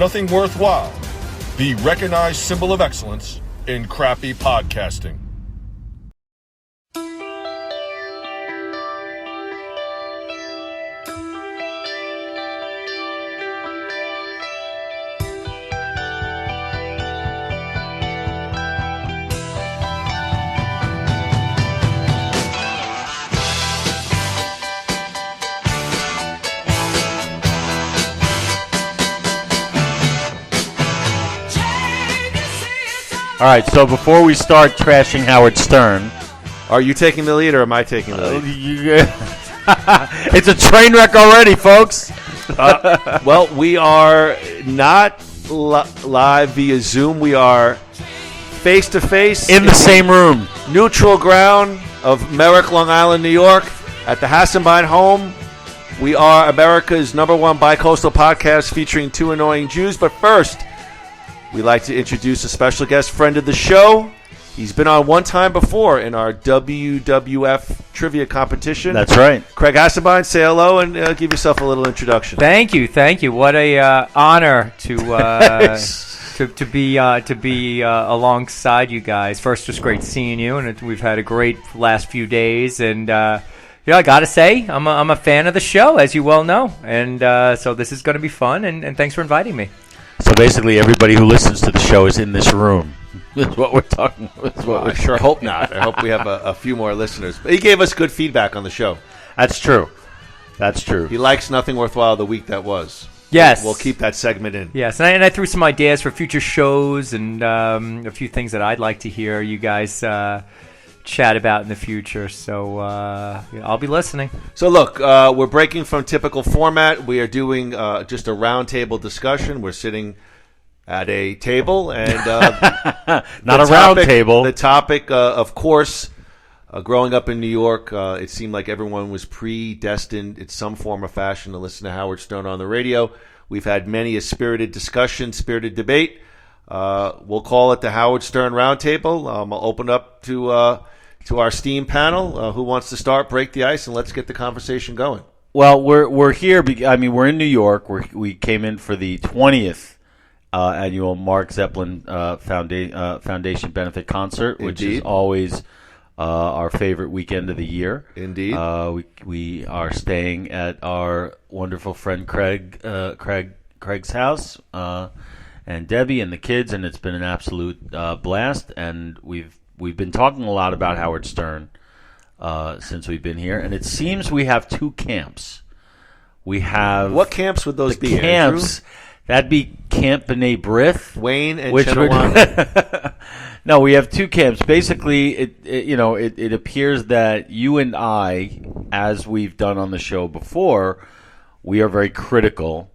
nothing worthwhile, the recognized symbol of excellence in crappy podcasting. All right, so before we start trashing Howard Stern... Are you taking the lead or am I taking the lead? It's a train wreck already, folks. Well, we are not live via Zoom. We are face-to-face. In the same room. Neutral ground of Merrick, Long Island, New York, at the Hassenbein home. We are America's #1 bi-coastal podcast featuring two annoying Jews. But first, we'd like to introduce a special guest friend of the show. He's been on one time before in our WWF trivia competition. That's right. Craig Hassenbein, say hello and give yourself a little introduction. Thank you. What a honor to be alongside you guys. First, it was great seeing you, and we've had a great last few days. And I gotta say, I'm a fan of the show, as you well know, and so this is going to be fun. And thanks for inviting me. So basically, everybody who listens to the show is in this room. That's what we're talking about. Well, I sure hope not. I hope we have a few more listeners. But he gave us good feedback on the show. That's true. That's true. He likes Nothing Worthwhile the week that was. Yes. We'll keep that segment in. Yes, and I threw some ideas for future shows and a few things that I'd like to hear you guys chat about in the future. So I'll be listening. So look, we're breaking from typical format. We are doing just a roundtable discussion. We're sitting at a table and not a round table. The topic, of course, growing up in New York, it seemed like everyone was predestined in some form or fashion to listen to Howard Stern on the radio. We've had many a spirited discussion, spirited debate. We'll call it the Howard Stern Roundtable. I'll open up to our steam panel. Who wants to start? Break the ice, and let's get the conversation going. Well, we're here. We're in New York. We came in for the 20th annual Mark Zeppelin Foundation benefit concert, which is always our favorite weekend of the year. Indeed. We are staying at our wonderful friend Craig's house. And Debbie and the kids, and it's been an absolute blast. And we've been talking a lot about Howard Stern since we've been here, and it seems we have two camps. We have what camps would those be? Camps Andrew? That'd be Camp B'nai B'rith, Wayne and Chenawanda. No, we have two camps. Basically, it appears that you and I, as we've done on the show before, we are very critical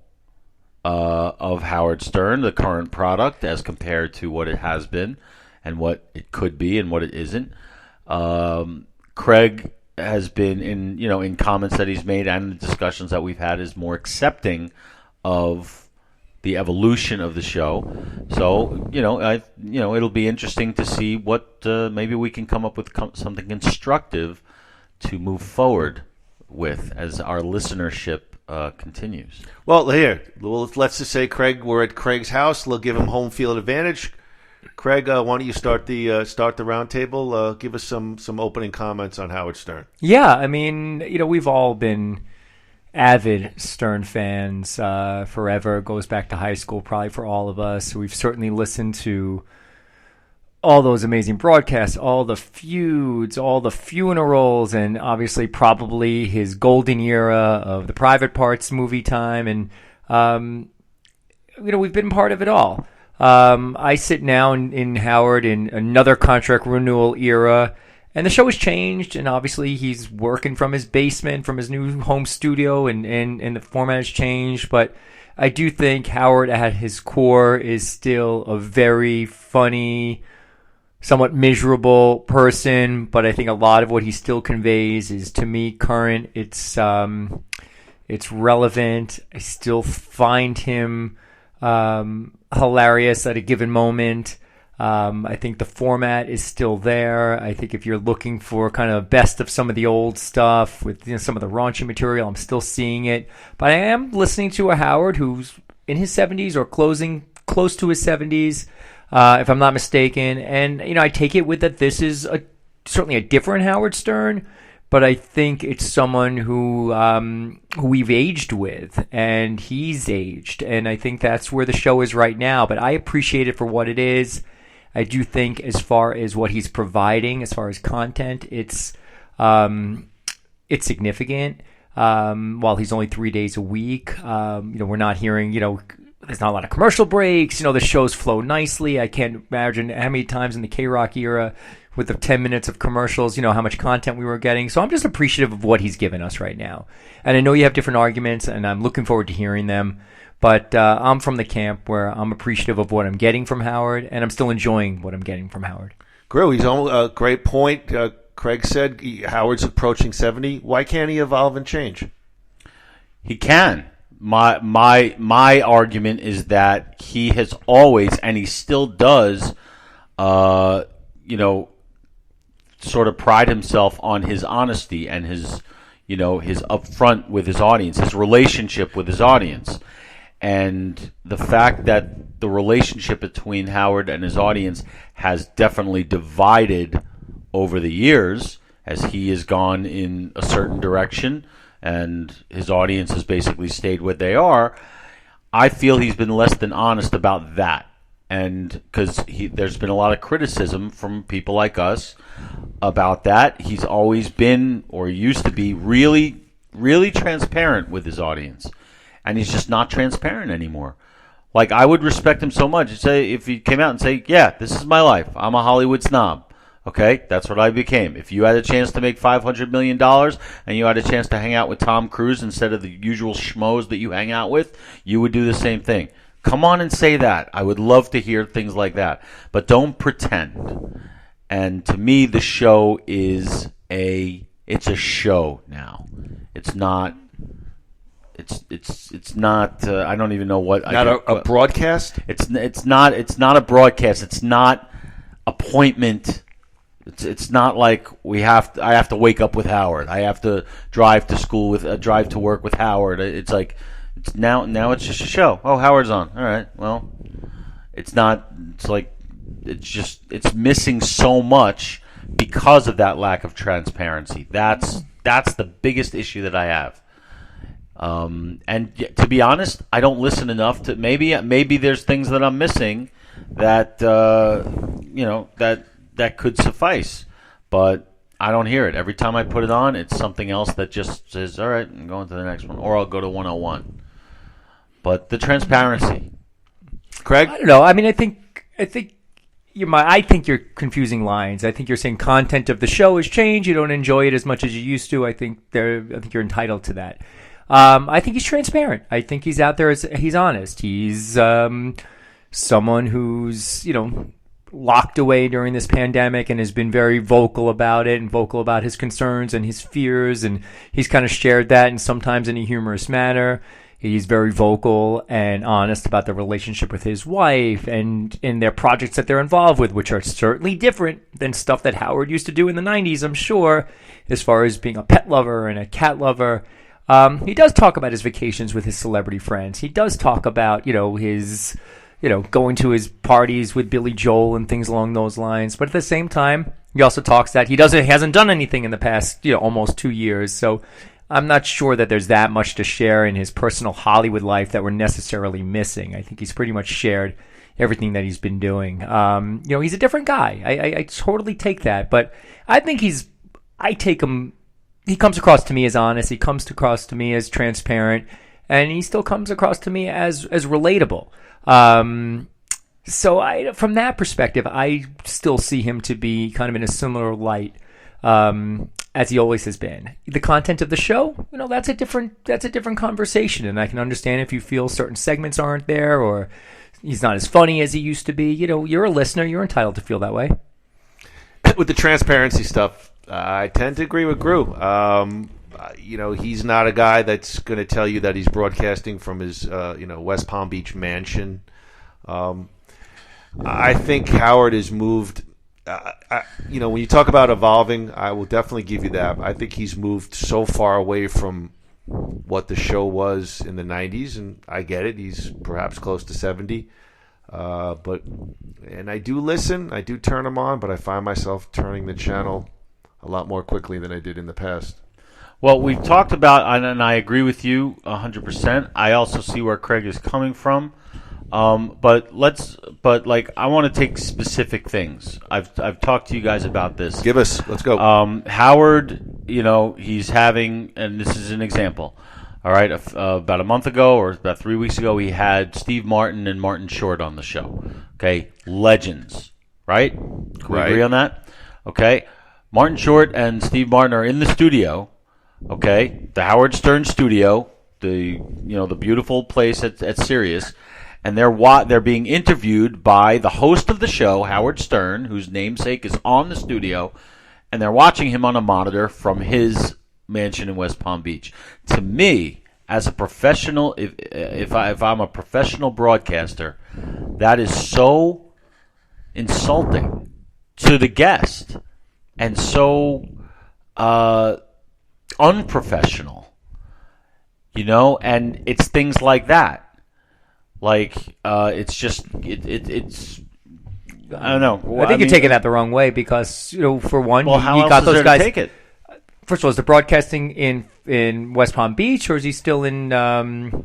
of Howard Stern, the current product, as compared to what it has been and what it could be and what it isn't. Craig has been in comments that he's made and the discussions that we've had is more accepting of the evolution of the show. So it'll be interesting to see what maybe we can come up with something constructive to move forward with as our listenership continues. Well, let's just say, Craig, we're at Craig's house. We'll give him home field advantage. Craig, why don't you start the roundtable? Give us some opening comments on Howard Stern. Yeah, I mean, we've all been avid Stern fans forever. It goes back to high school, probably for all of us. We've certainly listened to all those amazing broadcasts, all the feuds, all the funerals, and obviously probably his golden era of the Private Parts movie time. And, we've been part of it all. I sit now in Howard in another contract renewal era, and the show has changed, and obviously he's working from his basement, from his new home studio, and the format has changed. But I do think Howard at his core is still a very funny, somewhat miserable person, but I think a lot of what he still conveys is, to me, current. It's relevant. I still find him hilarious at a given moment. I think the format is still there. I think if you're looking for kind of best of some of the old stuff with some of the raunchy material, I'm still seeing it. But I am listening to a Howard who's in his 70s or close to his 70s, if I'm not mistaken. And, I take it with that this is certainly a different Howard Stern, but I think it's someone who we've aged with, and he's aged. And I think that's where the show is right now. But I appreciate it for what it is. I do think as far as what he's providing, as far as content, it's significant. While he's only 3 days a week, we're not hearing, there's not a lot of commercial breaks. The shows flow nicely. I can't imagine how many times in the K-Rock era with the 10 minutes of commercials, how much content we were getting. So I'm just appreciative of what he's given us right now. And I know you have different arguments, and I'm looking forward to hearing them. But I'm from the camp where I'm appreciative of what I'm getting from Howard, and I'm still enjoying what I'm getting from Howard. Groo, he's on a great point. Craig said Howard's approaching 70. Why can't he evolve and change? He can. My argument is that he has always, and he still does, sort of pride himself on his honesty and his upfront with his audience, his relationship with his audience. And the fact that the relationship between Howard and his audience has definitely divided over the years as he has gone in a certain direction and his audience has basically stayed what they are, I feel he's been less than honest about that. And because there's been a lot of criticism from people like us about that. He's always been, or used to be, really, really transparent with his audience. And he's just not transparent anymore. Like, I would respect him so much if he came out and say, yeah, this is my life. I'm a Hollywood snob. Okay, that's what I became. If you had a chance to make $500 million and you had a chance to hang out with Tom Cruise instead of the usual schmoes that you hang out with, you would do the same thing. Come on and say that. I would love to hear things like that. But don't pretend. And to me, the show is it's a show now. It's not. It's not. I don't even know what. Not a broadcast. It's not. It's not a broadcast. It's not appointment. It's not like I have to wake up with Howard. I have to drive to school drive to work with Howard. It's like now it's just a show. Oh, Howard's on. All right. Well, it's not. It's like it's missing so much because of that lack of transparency. That's the biggest issue that I have. And to be honest, I don't listen enough to maybe there's things that I'm missing that that could suffice, but I don't hear it. Every time I put it on, it's something else that just says, all right, I'm going to the next one, or I'll go to 101. But the transparency. Craig? I don't know. I mean, I think you're confusing lines. I think you're saying content of the show has changed. You don't enjoy it as much as you used to. I think you're entitled to that. I think he's transparent. I think he's out there. He's honest. He's someone who's locked away during this pandemic and has been very vocal about it and vocal about his concerns and his fears, and he's kind of shared that, and sometimes in a humorous manner. He's very vocal and honest about the relationship with his wife and in their projects that they're involved with, which are certainly different than stuff that Howard used to do in the 90s, I'm sure, as far as being a pet lover and a cat lover. He does talk about his vacations with his celebrity friends. He does talk about, his going to his parties with Billy Joel and things along those lines. But at the same time, he also talks that he hasn't done anything in the past, almost 2 years. So I'm not sure that there's that much to share in his personal Hollywood life that we're necessarily missing. I think he's pretty much shared everything that he's been doing. He's a different guy. I totally take that. But I think he comes across to me as honest. He comes across to me as transparent. And he still comes across to me as relatable. So from that perspective, I still see him to be kind of in a similar light as he always has been. The content of the show, that's a different conversation, and I can understand if you feel certain segments aren't there or he's not as funny as he used to be. You're a listener, you're entitled to feel that way. With the transparency stuff, I tend to agree with Groo. He's not a guy that's going to tell you that he's broadcasting from his, West Palm Beach mansion. I think Howard has moved. When you talk about evolving, I will definitely give you that. I think he's moved so far away from what the show was in the 90s, and I get it. He's perhaps close to 70. And I do listen. I do turn them on, but I find myself turning the channel a lot more quickly than I did in the past. Well, we've talked about, and I agree with you 100%. I also see where Craig is coming from. But I want to take specific things. I've talked to you guys about this. Let's go. Howard, he's having, and this is an example. All right, about a month ago or about 3 weeks ago, he had Steve Martin and Martin Short on the show. Okay, legends, right? Can we agree on that? Okay, Martin Short and Steve Martin are in the studio. Okay, the Howard Stern studio, the beautiful place at Sirius. And they're being interviewed by the host of the show, Howard Stern, whose namesake is on the studio, and they're watching him on a monitor from his mansion in West Palm Beach. To me, as a professional, if I'm a professional broadcaster, that is so insulting to the guest and so unprofessional, and it's things like that. It's just it's. I don't know. Well, I think you're taking that the wrong way because for one, how you else got is those there guys. to take it? First of all, is the broadcasting in West Palm Beach or is he still in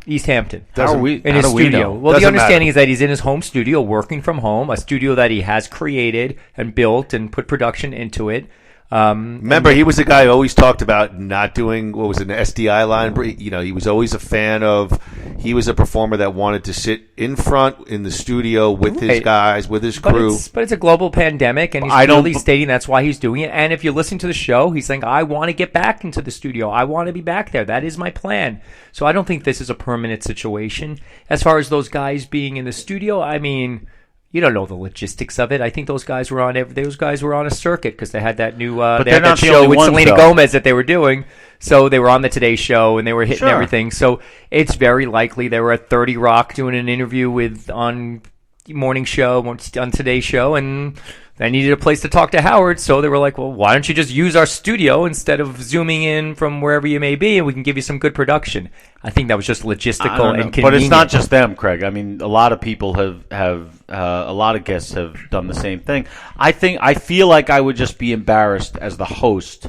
East Hampton? In his studio? Well, the understanding is that he's in his home studio, working from home, a studio that he has created and built and put production into it. Remember, he was the guy who always talked about not doing, what was it, an SDI line? He was always a fan of, he was a performer that wanted to sit in front in the studio with his guys, with his crew. But it's a global pandemic, and he's clearly stating that's why he's doing it. And if you're listening to the show, he's saying, I want to get back into the studio. I want to be back there. That is my plan. So I don't think this is a permanent situation. As far as those guys being in the studio, I mean, you don't know the logistics of it. I think those guys were on a circuit because they had that new that show with Selena Gomez that they were doing. So they were on the Today Show and they were hitting everything. So it's very likely they were at 30 Rock doing an interview on morning show on Today Show, and they needed a place to talk to Howard. So they were like, well, why don't you just use our studio instead of zooming in from wherever you may be, and we can give you some good production. I think that was just logistical and convenient. But it's not just them, Craig. I mean, a lot of people have a lot of guests have done the same thing. I feel like I would just be embarrassed as the host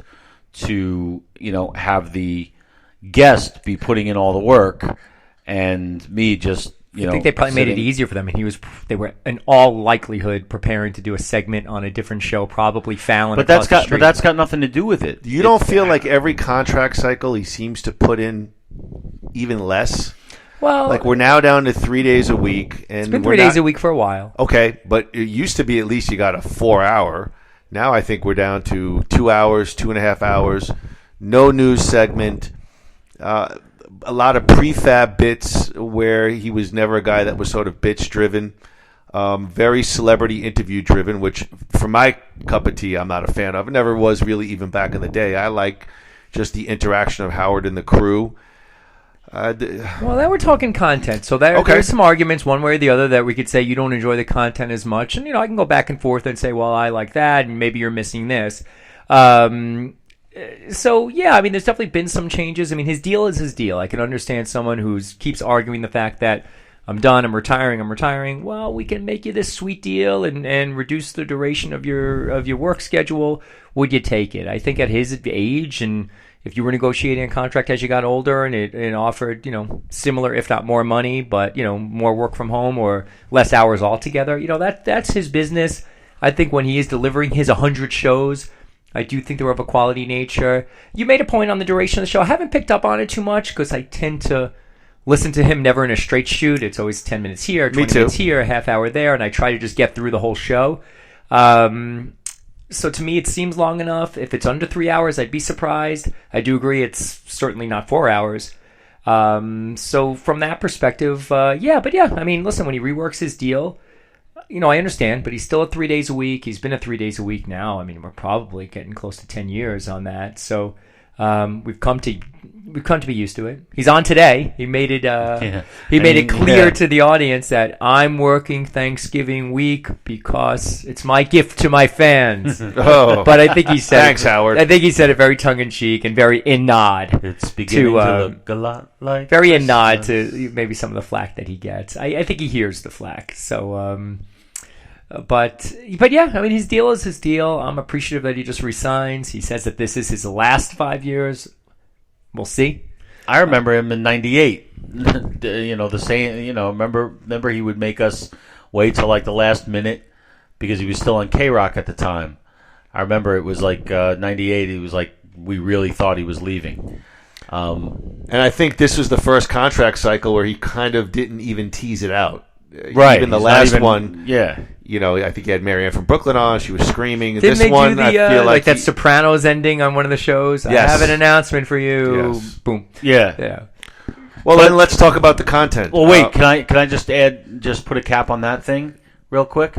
to have the guest be putting in all the work and me just. I think they probably made it easier for them, and they were in all likelihood preparing to do a segment on a different show, probably Fallon. But that's got nothing to do with it. You don't feel like every contract cycle he seems to put in even less? Well, like we're now down to 3 days a week, and it's been 3 days a week for a while. Okay, but it used to be at least you got a 4 hour. Now I think we're down to 2 hours, 2.5 hours, no news segment. A lot of prefab bits where he was never a guy that was sort of bitch driven, very celebrity interview driven, which for my cup of tea I'm not a fan of. It never was really, even back in the day. I like just the interaction of Howard and the crew. Well, now we're talking content, so there's some arguments one way or the other that we could say you don't enjoy the content as much, and I can go back and forth and say, well, I like that, and maybe you're missing this. So, yeah, I mean, there's definitely been some changes. I mean, his deal is his deal. I can understand someone who keeps arguing the fact that I'm done, I'm retiring. Well, we can make you this sweet deal and reduce the duration of your work schedule. Would you take it? I think at his age, and if you were negotiating a contract as you got older and it offered, similar, if not more money, but, more work from home or less hours altogether, that's his business. I think when he is delivering his 100 shows, I do think they're of a quality nature. You made a point on the duration of the show. I haven't picked up on it too much because I tend to listen to him never in a straight shoot. It's always 10 minutes here, 20 minutes here, a half hour there, and I try to just get through the whole show. So to me, it seems long enough. If it's under 3 hours, I'd be surprised. I do agree it's certainly not 4 hours. So from that perspective, I mean, listen, when he reworks his deal, I understand, but he's still at 3 days a week. He's been at 3 days a week now. I mean, we're probably getting close to 10 years on that. So We've come to be used to it. He's on today. He made it. He made it clear to the audience that I'm working Thanksgiving week because it's my gift to my fans. But I think he said, "Thanks, Howard." I think he said it very tongue in cheek and very in nod. It's beginning to look a lot like very in nod to maybe some of the flack that he gets. I think he hears the flack. So, but yeah, I mean, his deal is his deal. I'm appreciative that he just resigns. He says that this is his last 5 years. We'll see. I remember him in '98. The same. Remember he would make us wait till like the last minute because he was still on K-Rock at the time. I remember it was like '98. He was like, we really thought he was leaving. And I think this was the first contract cycle where he kind of didn't even tease it out. Right. Even the last one. Yeah. I think he had Marianne from Brooklyn on. She was screaming. Didn't this they one, do I feel like that Sopranos ending on one of the shows? Yes. I have an announcement for you. Yes. Boom. Yeah. Well, then let's talk about the content. Well, wait. Can I just put a cap on that thing real quick?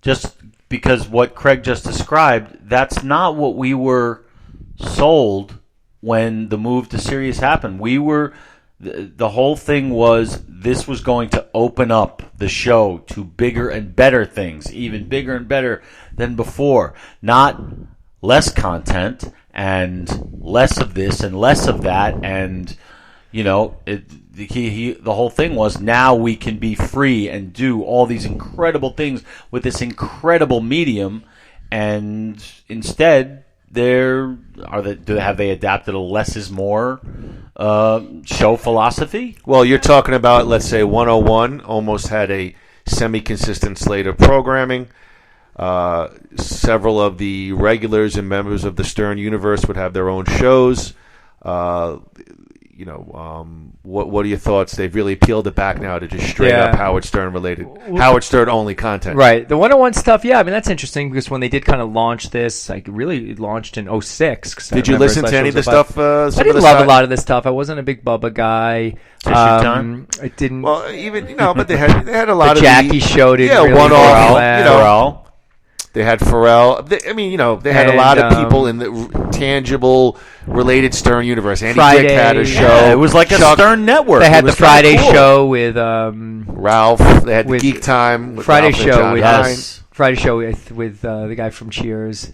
Just because what Craig just described, that's not what we were sold when the move to Sirius happened. The whole thing was this was going to open up the show to bigger and better things, even bigger and better than before. Not less content and less of this and less of that. And, the whole thing was now we can be free and do all these incredible things with this incredible medium. And instead, have they adapted a less is more show philosophy? Well, you're talking about, let's say, 101 almost had a semi-consistent slate of programming. Several of the regulars and members of the Stern universe would have their own shows. What are your thoughts? They've really peeled it back now to just straight up Howard Stern related, Howard Stern only content. Right. The 101 stuff, yeah, I mean, that's interesting because when they did kind of launch this, like really launched in 06. Did you listen to any of the stuff? I didn't love a lot of this stuff. I wasn't a big Bubba guy. Time? I didn't. Well, even, but they had a lot the of Jackie show didn't really one-off, Pharrell. They had Pharrell. They had a lot of people in the tangible, related Stern universe. Andy Dick had a show. Yeah, it was like a Stern network. They had the Friday show with Ralph. They had the Geek Time. With Friday Ralph show with Friday show with the guy from Cheers,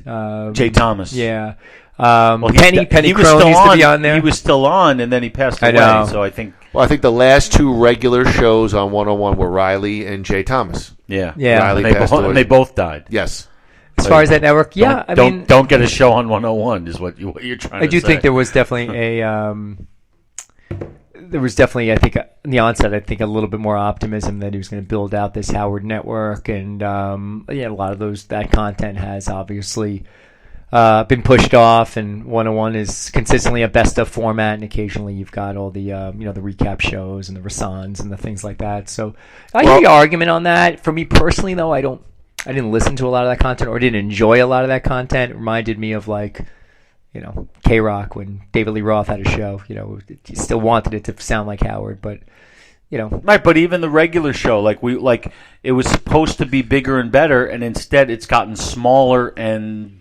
Jay Thomas. Yeah. Penny Crone used to be on there. He was still on, and then he passed away. So I think. Well, I think the last two regular shows on 101 were Riley and Jay Thomas. Yeah. Riley passed away. And they both died. Yes. As far as that network, I mean, don't get a show on 101 is what you're trying to say. I do think there was definitely I think, in the onset, I think a little bit more optimism that he was going to build out this Howard network, and a lot of that content has obviously been pushed off, and 101 is consistently a best of format, and occasionally you've got all the the recap shows and the Rassans and the things like that. So I hear your argument on that. For me personally, though, I didn't listen to a lot of that content or didn't enjoy a lot of that content. It reminded me of K-Rock when David Lee Roth had a show. He still wanted it to sound like Howard, but right. But even the regular show, it was supposed to be bigger and better, and instead it's gotten smaller and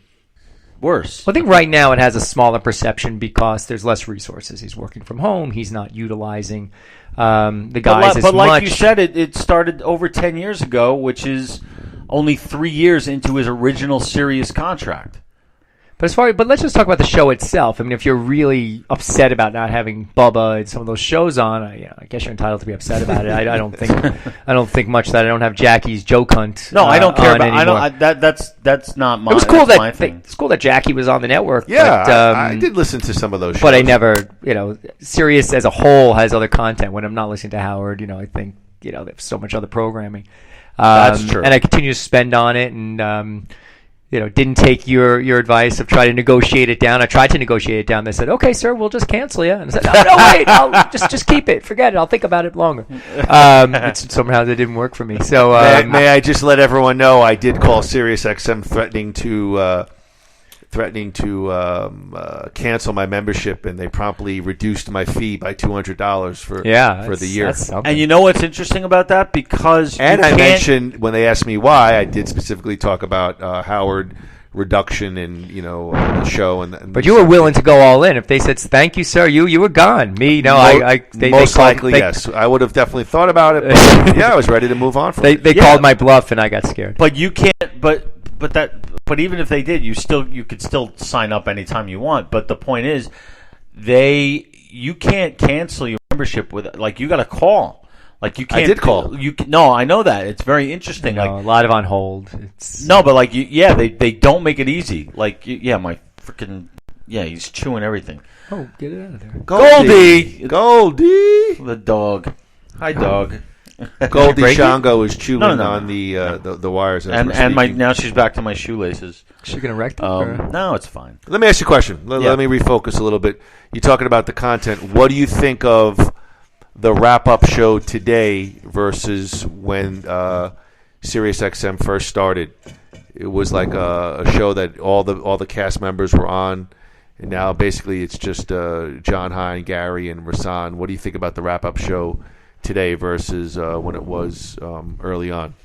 worse. Well, I think right now it has a smaller perception because there's less resources. He's working from home. He's not utilizing the guys as much. But like you said, it started over 10 years ago, which is only 3 years into his original Sirius contract. But let's just talk about the show itself. I mean, if you're really upset about not having Bubba and some of those shows on, I guess you're entitled to be upset about it. I don't think much that I don't have Jackie's joke hunt. No, I don't care about. That's not my. It was cool it's cool that Jackie was on the network. Yeah, but, I did listen to some of those shows. But I never, Sirius as a whole has other content. When I'm not listening to Howard, I think they have so much other programming. That's true. And I continue to spend on it, and didn't take your advice of trying to negotiate it down. I tried to negotiate it down. They said, "Okay, sir, we'll just cancel you." And I said, "No, wait, I'll just keep it. Forget it. I'll think about it longer." Somehow that didn't work for me. So may I just let everyone know I did call SiriusXM threatening to cancel my membership, and they promptly reduced my fee by $200 for the year. And you know what's interesting about that? Because I mentioned when they asked me why, I did specifically talk about Howard reduction in the show. And but you were willing to go all in if they said thank you, sir. You were gone. Me, no. Most likely, yes. I would have definitely thought about it. But yeah, I was ready to move on from it. They called my bluff, and I got scared. But you can't. But even if they did, you could still sign up anytime you want. But the point is, you can't cancel your membership with you got to call. You can't. I did call. No, I know that. It's very interesting. A lot of on hold. They don't make it easy. My freaking he's chewing everything. Oh, get it out of there, Goldie, the dog. Hi, dog. Goldie Shango is chewing on the wires. Now she's back to my shoelaces. Is she gonna wreck them? No, it's fine. Let me ask you a question. Let me refocus a little bit. You're talking about the content. What do you think of the wrap-up show today versus when SiriusXM first started? It was like a show that all the cast members were on, and now basically it's just John Hine, Gary, and Rasan. What do you think about the wrap-up show today versus when it was early on?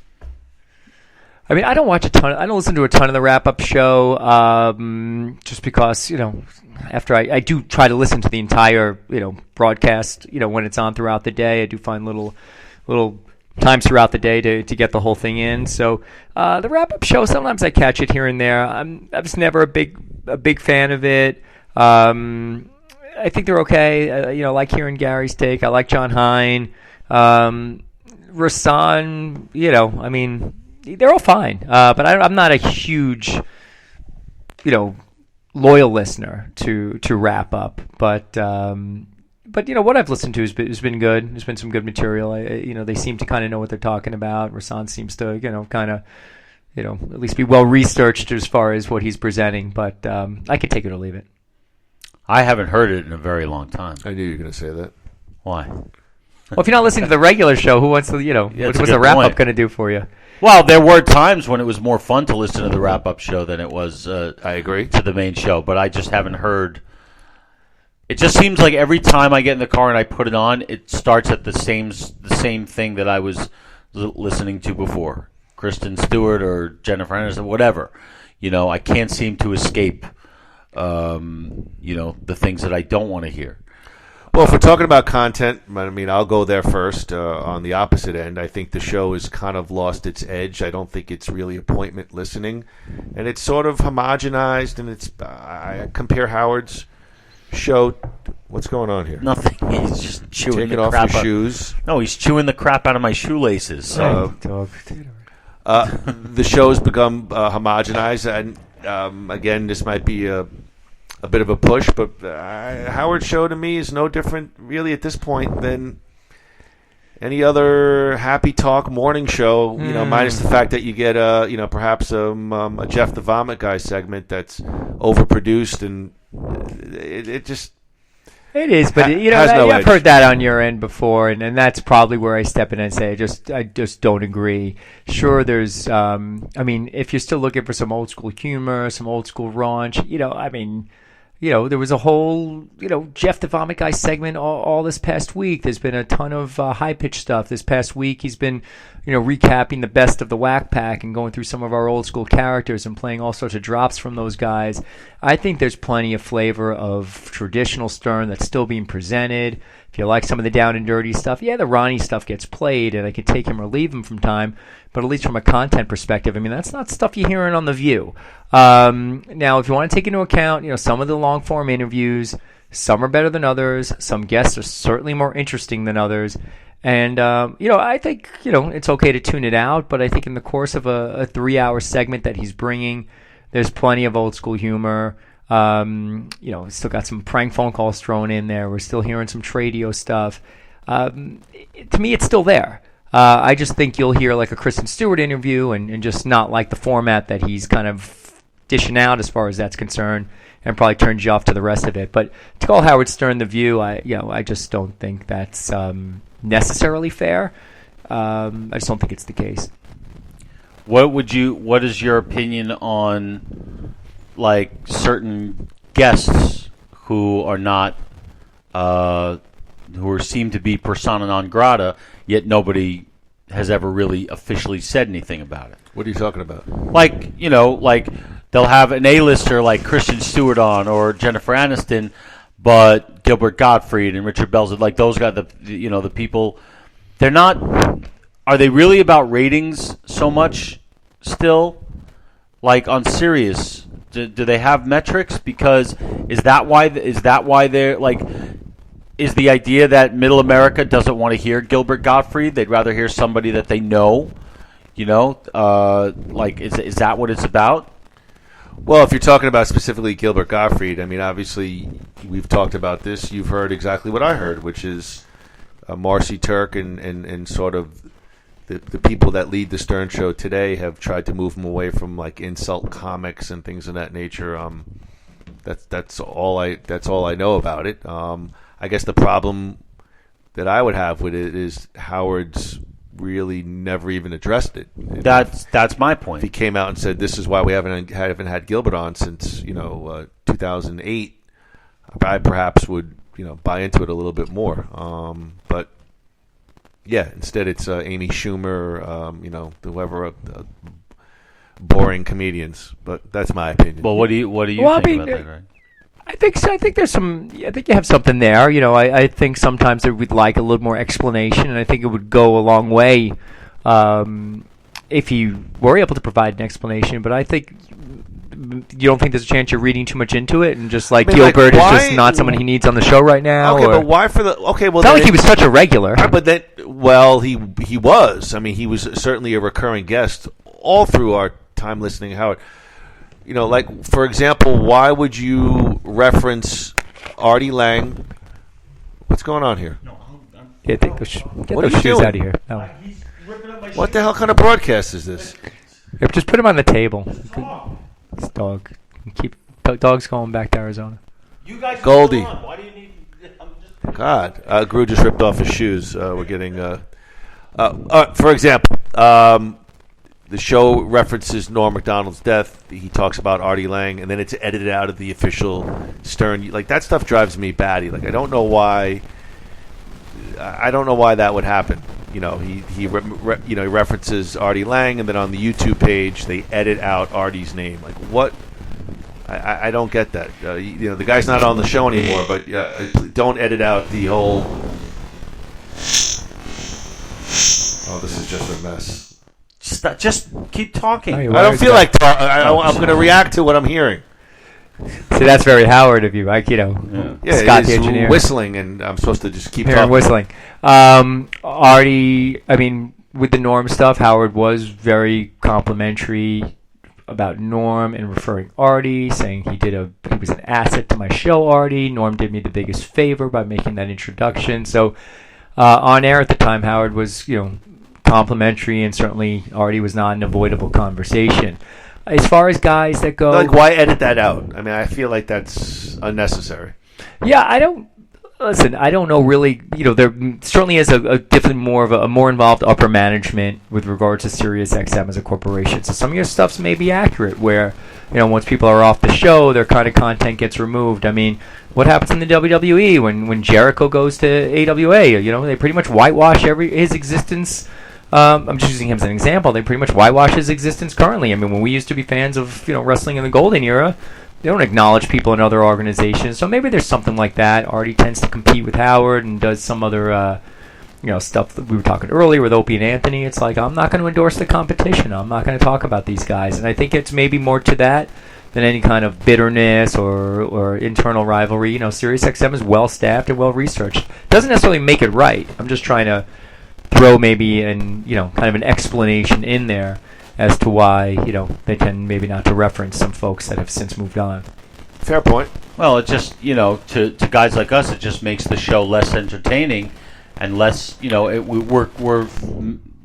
I mean, I don't listen to a ton of the wrap-up show, just because after I do try to listen to the entire broadcast when it's on throughout the day. I do find little times throughout the day to get the whole thing in. So the wrap-up show, sometimes I catch it here and there. I was never a big fan of it. I think they're okay. I like hearing Gary's take. I like John Hine. Rasan, I mean, they're all fine. But I'm not a huge, loyal listener to wrap up. But what I've listened to has been good. There's been some good material. They seem to kind of know what they're talking about. Rasan seems to kind of at least be well researched as far as what he's presenting. But I could take it or leave it. I haven't heard it in a very long time. I knew you were going to say that. Why? Well, if you're not listening to the regular show, who wants to? What's the wrap up going to do for you? Well, there were times when it was more fun to listen to the wrap up show than it was. I agree. To the main show, but I just haven't heard. It just seems like every time I get in the car and I put it on, it starts at the same thing that I was listening to before. Kristen Stewart or Jennifer Aniston, whatever. I can't seem to escape. The things that I don't want to hear. Well, if we're talking about content, I mean, I'll go there first. On the opposite end, I think the show has kind of lost its edge. I don't think it's really appointment listening, and it's sort of homogenized. And I compare Howard's show. What's going on here? Nothing. He's just chewing Taking the off crap your out. shoes. No, he's chewing the crap out of my shoelaces. Dog. The show's become homogenized, and again, this might be a bit of a push, but Howard's show to me is no different, really, at this point than any other happy talk morning show. Minus the fact that you get perhaps a Jeff the Vomit Guy segment that's overproduced, and it just. It is, but I've heard that on your end before, and that's probably where I step in and say I just don't agree. Sure, there's, if you're still looking for some old school humor, some old school raunch, there was a whole, Jeff the Vomit Guy segment all this past week. There's been a ton of high-pitched stuff. This past week, he's been, recapping the best of the Whack Pack and going through some of our old school characters and playing all sorts of drops from those guys. I think there's plenty of flavor of traditional Stern that's still being presented. If you like some of the down and dirty stuff, the Ronnie stuff gets played, and I can take him or leave him from time. But at least from a content perspective, that's not stuff you're hearing on The View. Now, if you want to take into account, some of the long-form interviews, some are better than others. Some guests are certainly more interesting than others. And, I think, it's okay to tune it out. But I think in the course of a 3-hour segment that he's bringing, there's plenty of old school humor. Still got some prank phone calls thrown in there. We're still hearing some Tradio stuff. To me, it's still there. I just think you'll hear like a Kristen Stewart interview and just not like the format that he's kind of dishing out as far as that's concerned, and probably turns you off to the rest of it. But to call Howard Stern The View, I just don't think that's necessarily fair. I just don't think it's the case. What is your opinion on like certain guests who are not who seem to be persona non grata, yet nobody has ever really officially said anything about it? What are you talking about? Like they'll have an A-lister like Kristen Stewart on or Jennifer Aniston, but Gilbert Gottfried and Richard Belzer, like those guys, the people, they're not. Are they really about ratings so much still? Like on Sirius, do they have metrics? Because is that why they're like? Is the idea that Middle America doesn't want to hear Gilbert Gottfried? They'd rather hear somebody that they know. Is that what it's about? Well, if you're talking about specifically Gilbert Gottfried, I mean, obviously we've talked about this. You've heard exactly what I heard, which is Marcy Turk and sort of the people that lead the Stern Show today have tried to move him away from like insult comics and things of that nature. That's all I know about it. I guess the problem that I would have with it is Howard's really never even addressed it. That's my point. If he came out and said, "This is why we haven't had Gilbert on since 2008," I perhaps would buy into it a little bit more. But yeah, instead it's Amy Schumer, whoever boring comedians. But that's my opinion. Well, what do you think about that, right? I think so. I think you have something there. I think sometimes we'd like a little more explanation, and I think it would go a long way if you were able to provide an explanation. But I think you don't think there's a chance you're reading too much into it, and just like Gilbert is just not someone he needs on the show right now. Okay, but why for the? Okay, well, it's not like he was such a regular. But then, he was. I mean, he was certainly a recurring guest all through our time listening to Howard. Like, for example, why would you reference Artie Lang? What's going on here? Get those shoes out of here. No. What the hell kind of broadcast is this? Yep, just put him on the table. This dog. Keep dogs going back to Arizona. You guys Goldie. Why do you need... God. Groo just ripped off his shoes. We're getting... for example... the show references Norm Macdonald's death. He talks about Artie Lang, and then it's edited out of the official Stern. Like, that stuff drives me batty. Like, I don't know why that would happen. He references Artie Lang, and then on the YouTube page they edit out Artie's name. Like, what? I don't get that. The guy's not on the show anymore, but don't edit out the whole. Oh, this is just a mess. Just keep talking. I don't feel like I'm going to react to what I'm hearing. See, that's very Howard of you, like Yeah, Scott the engineer whistling, and I'm supposed to just keep hearing talking. Whistling. Artie, I mean, with the Norm stuff, Howard was very complimentary about Norm and referring Artie, saying he was an asset to my show. Artie, Norm did me the biggest favor by making that introduction. So on air at the time, Howard was complimentary, and certainly Artie was not an avoidable conversation. As far as guys that go... Like, why edit that out? I mean, I feel like that's unnecessary. Yeah, I don't know really. There certainly is a definitely more of a more involved upper management with regard to SiriusXM as a corporation. So some of your stuff's may be accurate where, once people are off the show, their kind of content gets removed. I mean, what happens in the WWE when Jericho goes to AWA? They pretty much whitewash his existence. I'm just using him as an example. They pretty much whitewash his existence currently. I mean, when we used to be fans of wrestling in the golden era, they don't acknowledge people in other organizations. So maybe there's something like that. Artie tends to compete with Howard and does some other stuff that we were talking earlier with Opie and Anthony. It's like, I'm not going to endorse the competition. I'm not going to talk about these guys. And I think it's maybe more to that than any kind of bitterness or internal rivalry. SiriusXM is well staffed and well researched. Doesn't necessarily make it right. I'm just trying to throw maybe kind of an explanation in there as to why they tend maybe not to reference some folks that have since moved on. Fair point. Well, it just to guys like us, it just makes the show less entertaining and less we're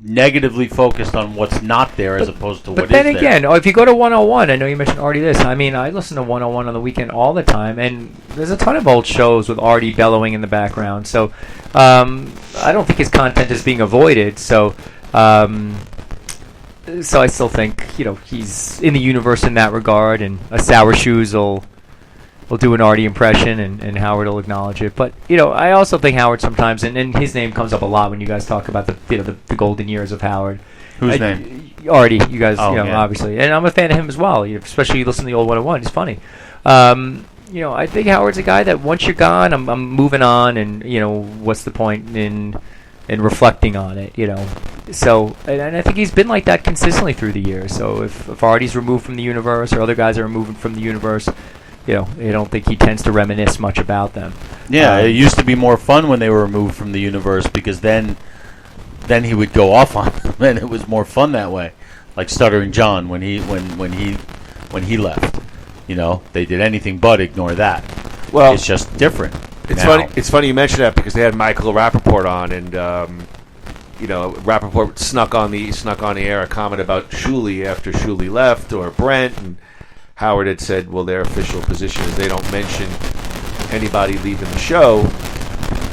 negatively focused on what's not there as opposed to what is there. But then again, if you go to 101, I know you mentioned Artie this. I mean, I listen to 101 on the weekend all the time, and there's a ton of old shows with Artie bellowing in the background. So I don't think his content is being avoided. So I still think he's in the universe in that regard, and a Sour Shoes will do an Artie impression, and Howard will acknowledge it. But I also think Howard sometimes, and his name comes up a lot when you guys talk about the golden years of Howard. Whose name? Artie, you guys, Yeah. obviously, and I'm a fan of him as well. Especially you listen to the old 101. He's funny. I think Howard's a guy that once you're gone, I'm moving on, and what's the point in reflecting on it? So, and I think he's been like that consistently through the years. So if Artie's removed from the universe, or other guys are removed from the universe, I don't think he tends to reminisce much about them. Yeah, it used to be more fun when they were removed from the universe, because then he would go off on them, and it was more fun that way. Like Stuttering John when he left, they did anything but ignore that. Well, it's just different. It's now. funny. It's funny you mention that, because they had Michael Rappaport on, and Rappaport snuck on the air a comment about Shuley after Shuley left, or Brent, and Howard had said, well, their official position is they don't mention anybody leaving the show.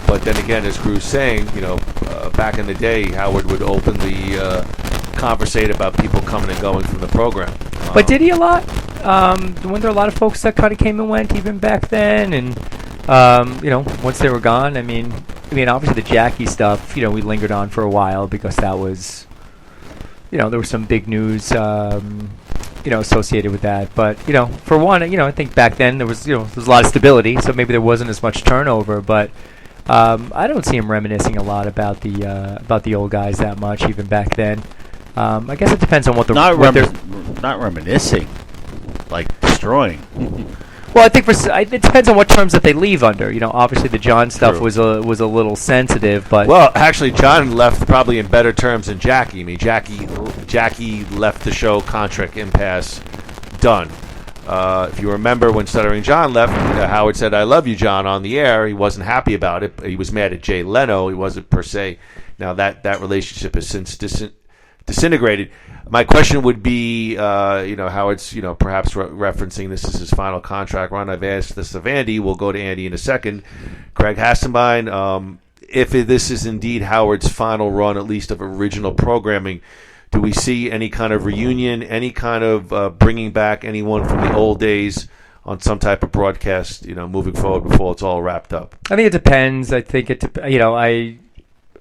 But then again, as Groo's saying, back in the day, Howard would openly conversate about people coming and going from the program. But did he a lot? Weren't there a lot of folks that kind of came and went even back then? And once they were gone, I mean, obviously the Jackie stuff, we lingered on for a while because that was, there was some big news, associated with that. But for one, I think back then there was a lot of stability, so maybe there wasn't as much turnover. But I don't see him reminiscing a lot about the old guys that much, even back then. I guess it depends on what not reminiscing, like destroying. Well, I think it depends on what terms that they leave under. Obviously the John stuff was a little sensitive, but well, actually, John left probably in better terms than Jackie. I mean, Jackie left the show, contract impasse, done. If you remember when Stuttering John left, Howard said, "I love you, John," on the air. He wasn't happy about it. He was mad at Jay Leno. He wasn't per se. Now that relationship has since disintegrated. My question would be, Howard's, perhaps referencing this is his final contract run. I've asked this of Andy. We'll go to Andy in a second. Craig Hassenbein, if this is indeed Howard's final run, at least of original programming, do we see any kind of reunion, any kind of bringing back anyone from the old days on some type of broadcast, moving forward before it's all wrapped up? I think it depends. I think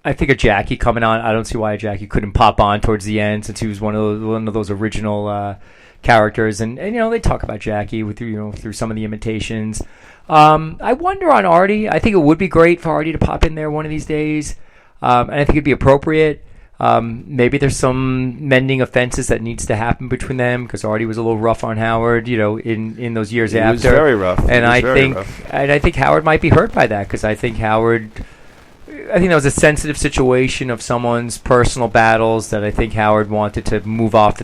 I think a Jackie coming on. I don't see why a Jackie couldn't pop on towards the end, since he was one of those original characters. And they talk about Jackie through some of the imitations. I wonder on Artie. I think it would be great for Artie to pop in there one of these days, and I think it'd be appropriate. Maybe there's some mending of fences that needs to happen between them, because Artie was a little rough on Howard, in those years after. He was very rough. And I think Howard might be hurt by that, because I think that was a sensitive situation of someone's personal battles that I think Howard wanted to move off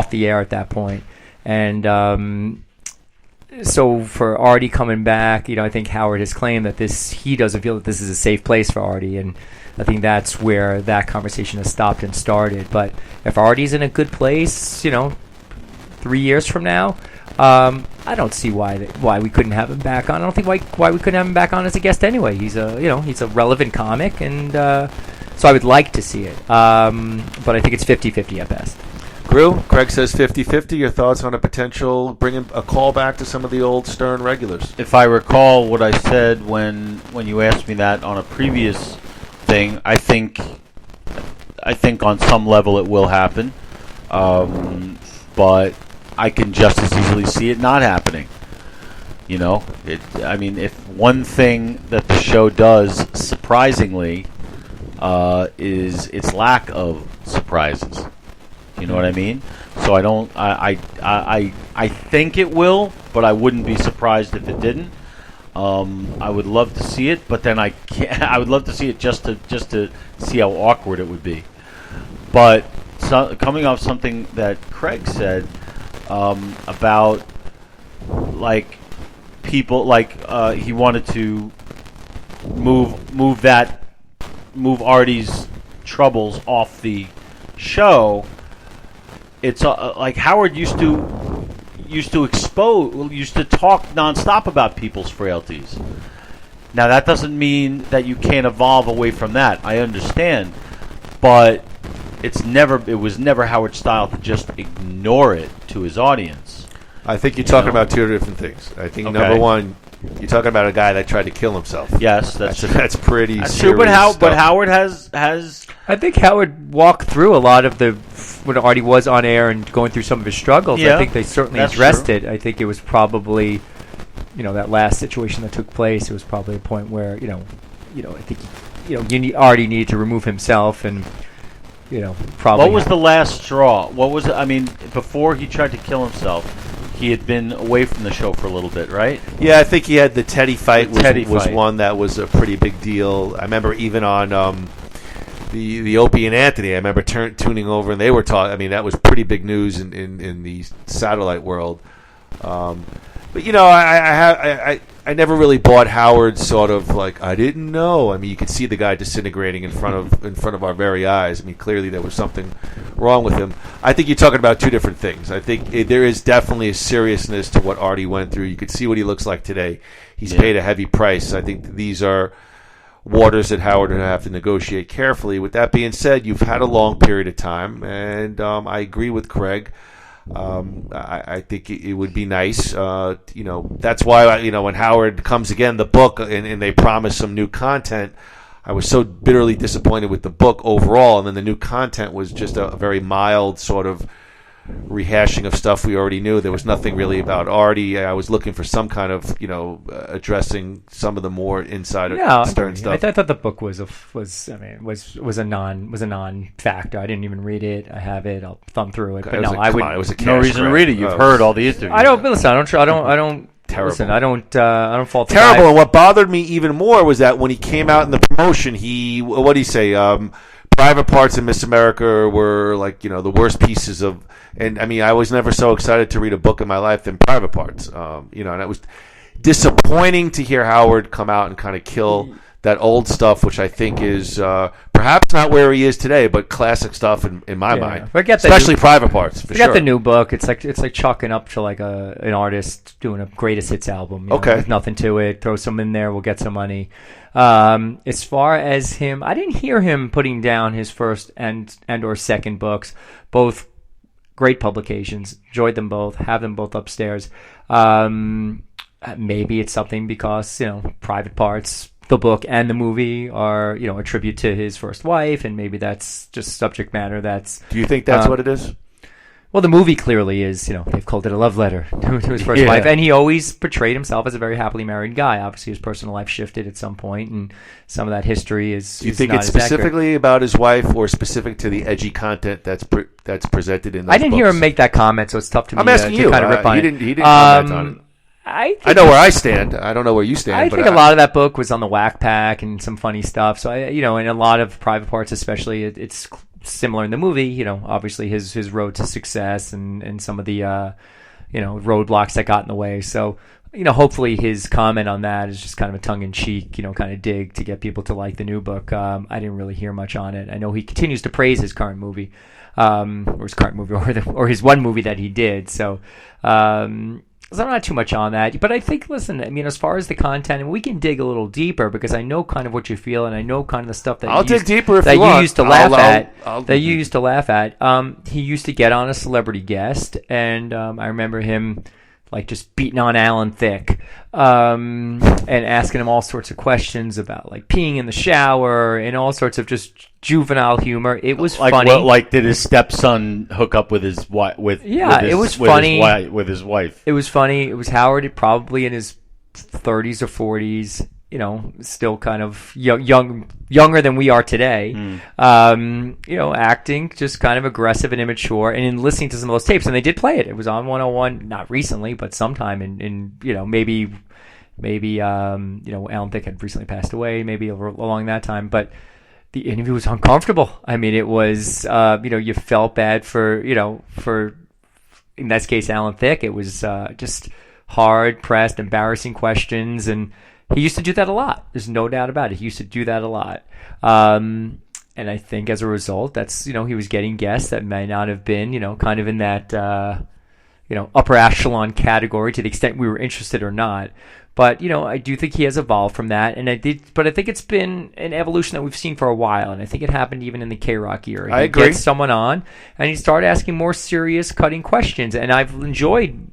the air at that point. And so for Artie coming back, I think Howard has claimed that he doesn't feel that this is a safe place for Artie, and I think that's where that conversation has stopped and started. But if Artie's in a good place, 3 years from now, I don't see why we couldn't have him back on. I don't think why we couldn't have him back on as a guest anyway. He's a relevant comic, and so I would like to see it. But I think it's 50-50 at best. Groo, Craig says 50-50. Your thoughts on a potential bringing a call back to some of the old Stern regulars? If I recall what I said when you asked me that on a previous thing, I think on some level it will happen, but I can just as easily see it not happening. If one thing that the show does surprisingly is its lack of surprises. You know what I mean? So I think it will, but I wouldn't be surprised if it didn't. I would love to see it, but then I can't. I would love to see it just to see how awkward it would be. But coming off something that Craig said about people he wanted to move Artie's troubles off the show. It's like Howard used to talk nonstop about people's frailties. Now that doesn't mean that you can't evolve away from that. I understand, but it was never Howard's style to just ignore it to his audience. I think you're talking about two different things. I think number one, you're talking about a guy that tried to kill himself. Yes, that's pretty that's serious true. But stuff. Howard has I think Howard walked through a lot of when Artie was on air and going through some of his struggles. Yeah, I think they certainly addressed it. I think it was probably, that last situation that took place. It was probably a point where, I think, Artie needed to remove himself and, probably. What was the last straw? What was it? I mean, before he tried to kill himself, he had been away from the show for a little bit, right? Yeah, I think he had the Teddy fight. Was fight. One that was a pretty big deal. I remember even on the Opie and Anthony, I remember tuning over and they were talking. I mean, that was pretty big news in the satellite world. But I never really bought Howard's sort of like, I didn't know. I mean, you could see the guy disintegrating in front of our very eyes. I mean, clearly there was something wrong with him. I think you're talking about two different things. I think there is definitely a seriousness to what Artie went through. You could see what he looks like today. He's paid a heavy price. I think these are waters that Howard would have to negotiate carefully. With that being said, you've had a long period of time, and I agree with Craig. I think it would be nice. That's why when Howard comes again, the book, and they promise some new content, I was so bitterly disappointed with the book overall, and then the new content was just a very mild sort of rehashing of stuff we already knew. There was nothing really about Artie. I was looking for some kind of addressing some of the more inside Stern stuff. I thought the book was a non-factor. I didn't even read it. I have it. I'll thumb through it. But it was a cash no reason to read it. You've heard all the interviews. I don't listen. I don't. Terrible. Listen, I don't fault the terrible. guy. And what bothered me even more was that when he came out in the promotion, what did he say? Private Parts and Miss America were like the worst pieces of. And I mean, I was never so excited to read a book in my life than Private Parts. And it was disappointing to hear Howard come out and kind of kill that old stuff, which I think is perhaps not where he is today, but classic stuff in my mind. Especially Private Parts. Forget the new book. It's like chalking up to like an artist doing a greatest hits album. With nothing to it. Throw some in there. We'll get some money. As far as him, I didn't hear him putting down his first and or second books. Both great publications. Enjoyed them both. Have them both upstairs. Maybe it's something because Private Parts, the book and the movie are a tribute to his first wife, and maybe that's just subject matter that's. Do you think that's what it is? Well, the movie clearly is. They've called it a love letter to his first wife, and he always portrayed himself as a very happily married guy. Obviously, his personal life shifted at some point, and some of that history is. Do you think not it's specifically about his wife, or specific to the edgy content that's presented in those I didn't hear books? him make that comment, so it's tough to me. I'm asking to you. kind of rip on he it. didn't comment on it. I know where I stand. I don't know where you stand. I think a lot of that book was on the Whack Pack and some funny stuff. So and a lot of Private Parts, especially, it's similar in the movie. Obviously his road to success and some of the roadblocks that got in the way. So hopefully his comment on that is just kind of a tongue in cheek, kind of dig to get people to like the new book. I didn't really hear much on it. I know he continues to praise his current movie, or his one movie that he did. So. So I'm not too much on that, but I think, listen, I mean, as far as the content, and we can dig a little deeper because I know kind of what you feel, and I know kind of the stuff that you used to laugh at. He used to get on a celebrity guest, and I remember him like just beating on Alan Thicke and asking him all sorts of questions about like peeing in the shower and all sorts of just juvenile humor. It was funny. Did his stepson hook up with his wife? It was funny with his wife. It was funny. It was Howard, probably in his 30s or 40s. Still kind of younger than we are today. Acting just kind of aggressive and immature. And in listening to some of those tapes, and they did play it. It was on 101, not recently, but sometime in maybe Alan Thicke had recently passed away, maybe along that time, but. The interview was uncomfortable. I mean, it was, you felt bad for, in this case, Alan Thicke. It was just hard-pressed, embarrassing questions, and he used to do that a lot. There's no doubt about it. He used to do that a lot. And I think as a result, that's, he was getting guests that may not have been, kind of in that, upper echelon category to the extent we were interested or not. But, I do think he has evolved from that. But I think it's been an evolution that we've seen for a while. And I think it happened even in the K-Rock era. I agree. He gets someone on, and he started asking more serious, cutting questions. And I've enjoyed,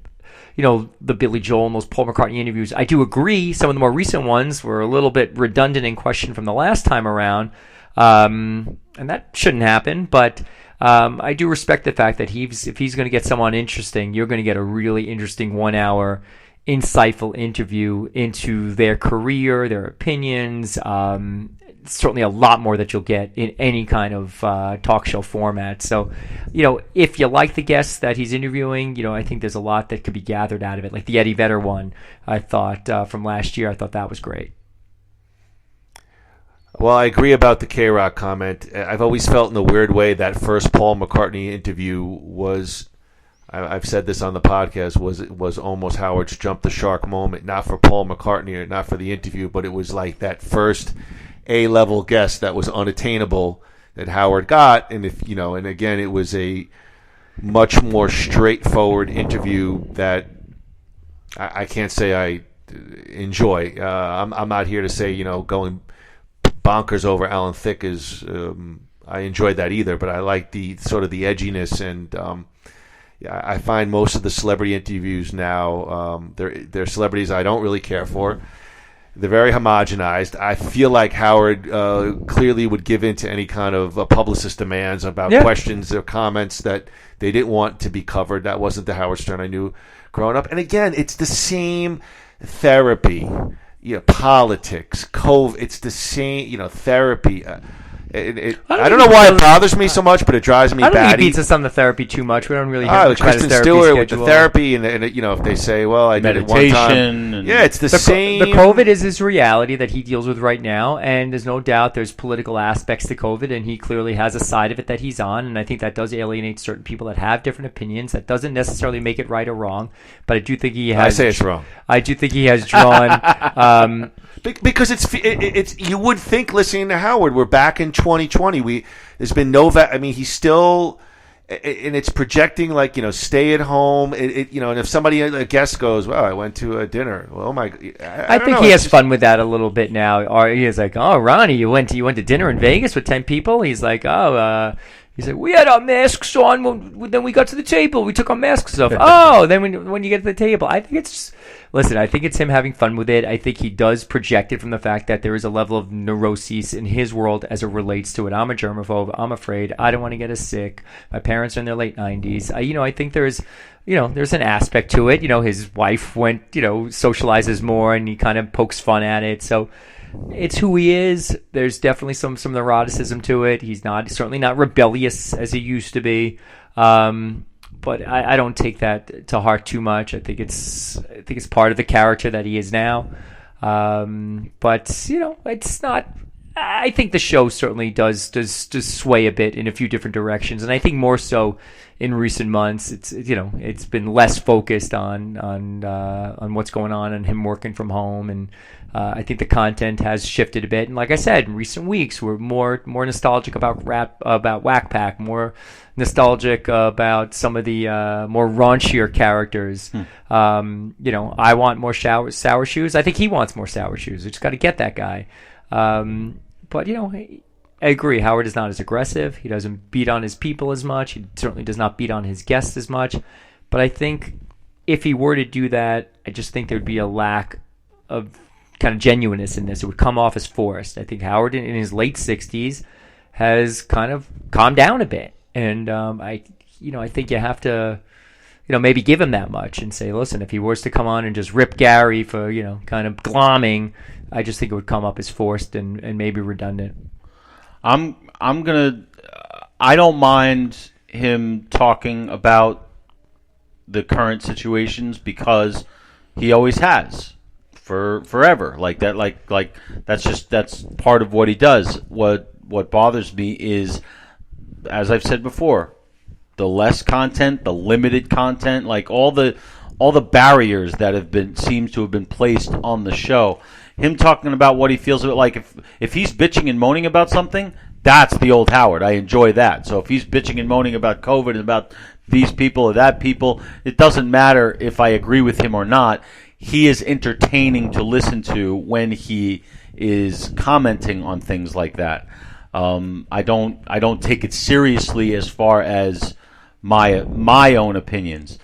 the Billy Joel and those Paul McCartney interviews. I do agree some of the more recent ones were a little bit redundant in question from the last time around. and that shouldn't happen. But I do respect the fact that if he's going to get someone interesting, you're going to get a really interesting 1 hour insightful interview into their career, their opinions. Certainly a lot more that you'll get in any kind of talk show format. So, if you like the guests that he's interviewing, I think there's a lot that could be gathered out of it. Like the Eddie Vedder one, I thought from last year, I thought that was great. Well, I agree about the K-Rock comment. I've always felt in a weird way that first Paul McCartney interview was, I've said this on the podcast, was almost Howard's jump the shark moment, not for Paul McCartney or not for the interview, but it was like that first A-level guest that was unattainable that Howard got. And and again, it was a much more straightforward interview that I can't say I enjoy. I'm not here to say, going bonkers over Alan Thicke is, I enjoyed that either, but I like the sort of the edginess, and I find most of the celebrity interviews now, they're celebrities I don't really care for. They're very homogenized. I feel like Howard clearly would give in to any kind of publicist demands about questions or comments that they didn't want to be covered. That wasn't the Howard Stern I knew growing up. And again, it's the same therapy, politics, COVID. It's the same, therapy. I don't know why it bothers me so much, but it drives me batty. I don't think he beats us on the therapy too much. We don't really have much Kristen Stewart with the therapy, and if they say, well, I did it one time. It's the same. The COVID is his reality that he deals with right now, and there's no doubt there's political aspects to COVID, and he clearly has a side of it that he's on, and I think that does alienate certain people that have different opinions. That doesn't necessarily make it right or wrong, but I do think he has... I say it's wrong. I do think he has drawn... Because it's you would think, listening to Howard, we're back in 2020. There's been no he's still, and it's projecting like stay at home. And if a guest goes, well, I went to a dinner. Well, I think he has fun with that a little bit now. Or he is like, oh, Ronnie, you went to dinner in Vegas with 10 people. He's like, He's like, we had our masks on. Then we got to the table. We took our masks off. Then when you get to the table, I think it's him having fun with it. I think he does project it from the fact that there is a level of neuroses in his world as it relates to it. I'm a germaphobe. I'm afraid. I don't want to get as sick. My parents are in their late 90s. I think there's an aspect to it. His wife socializes more, and he kind of pokes fun at it. So it's who he is. There's definitely some neuroticism to it. He's certainly not rebellious as he used to be. But I don't take that to heart too much. I think it's part of the character that he is now. But it's not. I think the show certainly does sway a bit in a few different directions, and I think more so in recent months. It's been less focused on what's going on and him working from home, and I think the content has shifted a bit. And like I said, in recent weeks, we're more nostalgic about Whack Pack, more nostalgic about some of the more raunchier characters. I want more sour shoes. I think he wants more sour shoes. We just got to get that guy. But I agree. Howard is not as aggressive. He doesn't beat on his people as much. He certainly does not beat on his guests as much. But I think if he were to do that, I just think there'd be a lack of kind of genuineness in this. It would come off as forced. I think Howard in his late 60s has kind of calmed down a bit. And I think you have to, maybe give him that much and say, listen, if he was to come on and just rip Gary for, kind of glomming, I just think it would come up as forced and maybe redundant. I don't mind him talking about the current situations because he always has for forever. Like that, like that's part of what he does. What bothers me is, as I've said before, the less content, the limited content, like all the barriers that seems to have been placed on the show. Him talking about what he feels about, like if he's bitching and moaning about something, that's the old Howard. I enjoy that. So if he's bitching and moaning about COVID and about these people or that people, it doesn't matter if I agree with him or not. He is entertaining to listen to when he is commenting on things like that. I don't take it seriously as far as my own opinions.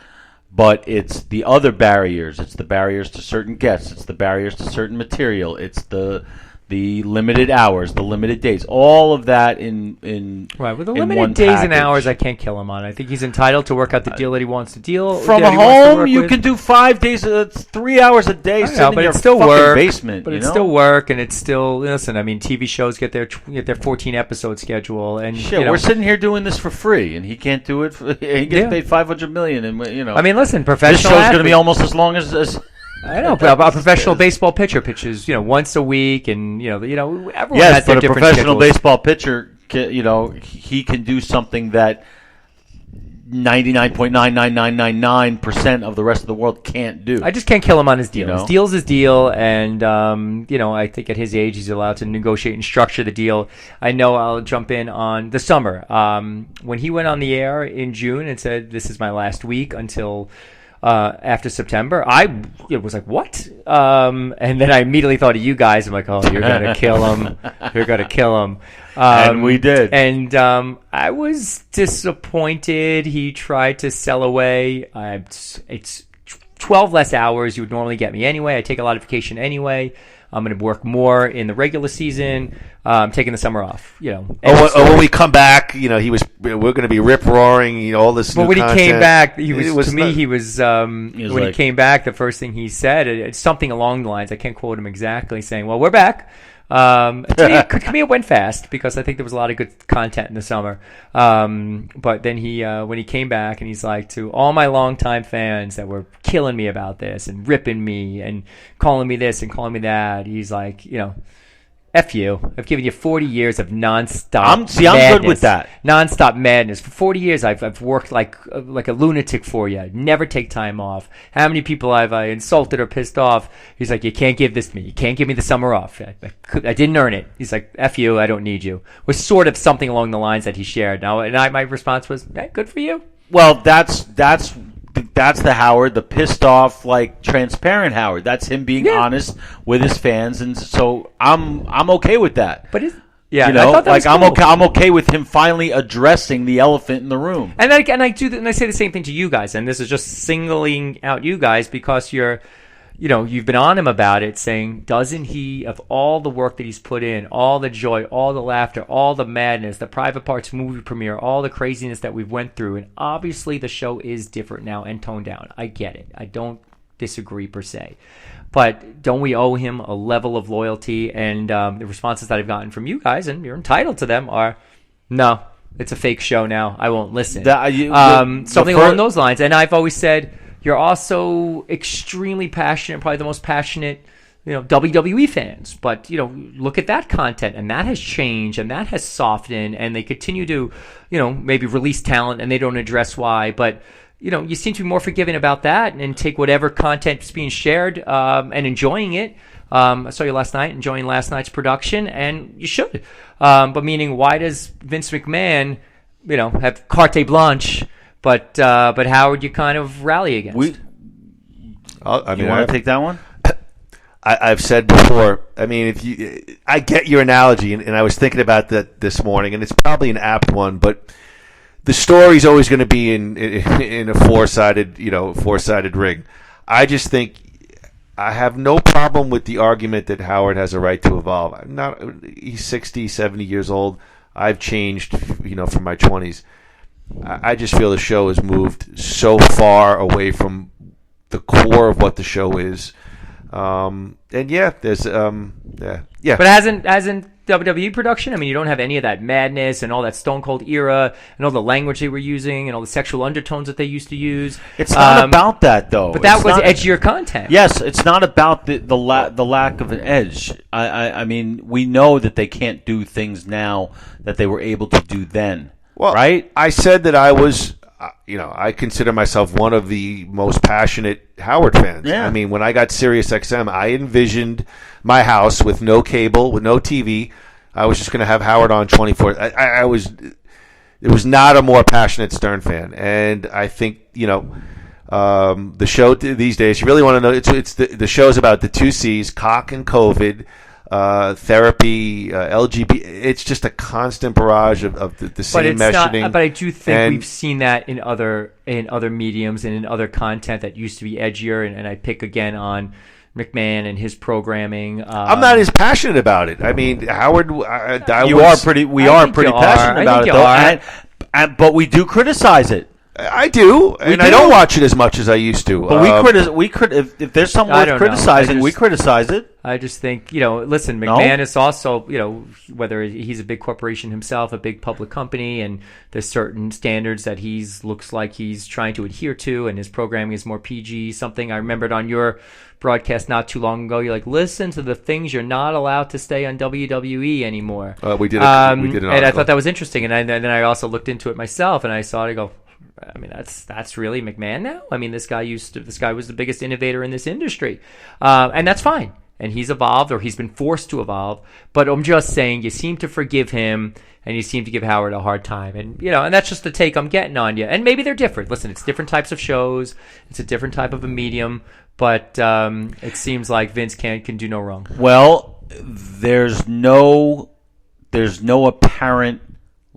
But it's the other barriers. It's the barriers to certain guests. It's the barriers to certain material. It's the the limited hours, the limited days, all of that in Right, with the in limited one days and package. hours, I can't kill him on. I think he's entitled to work out the deal that he wants to deal. From that he wants to home, work you with. can do 5 days, 3 hours a day, I sitting know, in but your it's still fucking work. basement. But you it's know? still work, and it's still listen. I mean, TV shows get their 14 episode schedule, and Shit, you know, we're sitting here doing this for free, and he can't do it. He gets paid $500 million, and you know. I mean, listen, this professional. show's going to be almost as long as I know, but a professional baseball pitcher pitches, once a week, and everyone has yes, their but a different professional schedules. baseball pitcher, he can do something that 99.99999% of the rest of the world can't do. I just can't kill him on his deal. You know? His deal's his deal, and I think at his age he's allowed to negotiate and structure the deal. I know I'll jump in on the summer. When he went on the air in June and said, "This is my last week until after September," I was like, "What?" And then I immediately thought of you guys. I'm like, "Oh, you're gonna kill him. You're gonna kill him." And we did. And I was disappointed. He tried to sell away. It's 12 less hours you would normally get me anyway. I take a lot of vacation anyway. I'm going to work more in the regular season. I'm taking the summer off. When we come back, we're going to be rip roaring. All this. But new when content. he came back, he was when he came back, the first thing he said, it's something along the lines. I can't quote him exactly, saying, "Well, we're back." To me, it went fast because I think there was a lot of good content in the summer. But then when he came back, and he's like, to all my longtime fans that were killing me about this and ripping me and calling me this and calling me that, he's like, F you. I've given you 40 years of nonstop I'm good with that. Nonstop madness. For 40 years, I've worked like a lunatic for you. Never take time off. How many people have I insulted or pissed off? He's like, you can't give this to me. You can't give me the summer off. I didn't earn it. He's like, F you. I don't need you. Was sort of something along the lines that he shared. Now, my response was, hey, good for you. Well, that's the Howard, the pissed off, transparent Howard. That's him being honest with his fans, and so I'm okay with that. But I thought that was cool. I'm okay with him finally addressing the elephant in the room. And I say the same thing to you guys, and this is just singling out you guys because you've been on him about it, saying, doesn't he, of all the work that he's put in, all the joy, all the laughter, all the madness, the Private Parts movie premiere, all the craziness that we've went through, and obviously the show is different now and toned down. I get it. I don't disagree per se. But don't we owe him a level of loyalty? And the responses that I've gotten from you guys, and you're entitled to them, are, no, it's a fake show now. I won't listen. Something along those lines. And I've always said, you're also extremely passionate, probably the most passionate, WWE fans. But, look at that content, and that has changed, and that has softened, and they continue to, maybe release talent, and they don't address why. But, you seem to be more forgiving about that and take whatever content is being shared and enjoying it. I saw you last night, enjoying last night's production, and you should. But meaning, why does Vince McMahon, have carte blanche? But Howard, you kind of rally against. You want to take that one? I've said before. I mean, I get your analogy, and I was thinking about that this morning, and it's probably an apt one, but the story's always going to be in a four-sided ring. I just think I have no problem with the argument that Howard has a right to evolve. He's 60, 70 years old. I've changed, from my 20s. I just feel the show has moved so far away from the core of what the show is. And there's But hasn't WWE production? I mean, you don't have any of that madness and all that Stone Cold era and all the language they were using and all the sexual undertones that they used to use. It's not about that, though. But that was edgier content. Yes, it's not about the lack of an edge. I mean, we know that they can't do things now that they were able to do then. Well, right? I said that I was, I consider myself one of the most passionate Howard fans. Yeah. I mean, when I got Sirius XM, I envisioned my house with no cable, with no TV. I was just going to have Howard on 24. It was not a more passionate Stern fan. And I think, the show these days, you really want to know, it's the show's about the two C's, cock and COVID, therapy, LGBT. It's just a constant barrage of the same messaging. But I do think we've seen that in other mediums and in other content that used to be edgier. And I pick again on McMahon and his programming. I'm not as passionate about it. I mean, Howard. We are pretty passionate about it, though, but we do criticize it. I do, I don't watch it as much as I used to. But if there's something worth criticizing, we criticize it. I just think, listen, McMahon is also, whether he's a big corporation himself, a big public company, and there's certain standards that looks like he's trying to adhere to, and his programming is more PG. Something I remembered on your broadcast not too long ago, you're like, listen to the things you're not allowed to say on WWE anymore. We did an article. And I thought that was interesting, and then I also looked into it myself, and I saw it, I go, I mean, that's really McMahon now. I mean, this guy was the biggest innovator in this industry, and that's fine. And he's evolved, or he's been forced to evolve. But I'm just saying, you seem to forgive him, and you seem to give Howard a hard time. And and that's just the take I'm getting on you. And maybe they're different. Listen, it's different types of shows. It's a different type of a medium. But it seems like Vince can do no wrong. Well, there's no apparent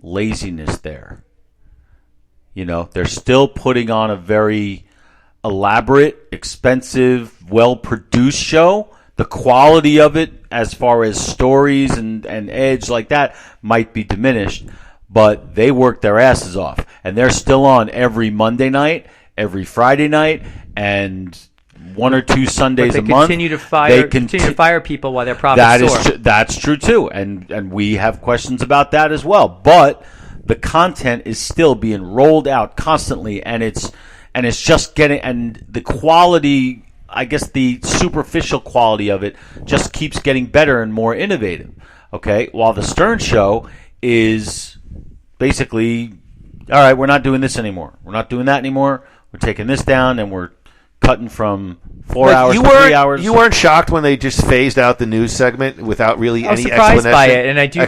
laziness there. They're still putting on a very elaborate, expensive, well-produced show. The quality of it, as far as stories and edge like that, might be diminished. But they work their asses off. And they're still on every Monday night, every Friday night, and one or two Sundays a month. Continue to fire people while their profits soar. That's true, too. And we have questions about that as well. But the content is still being rolled out constantly, and it's just getting, and the quality, I guess the superficial quality of it just keeps getting better and more innovative. Okay, while the Stern Show is basically, all right, we're not doing this anymore. We're not doing that anymore. We're taking this down, and we're cutting from 4 hours to 3 hours. You weren't shocked when they just phased out the news segment without really any explanation? I was surprised by it, and I do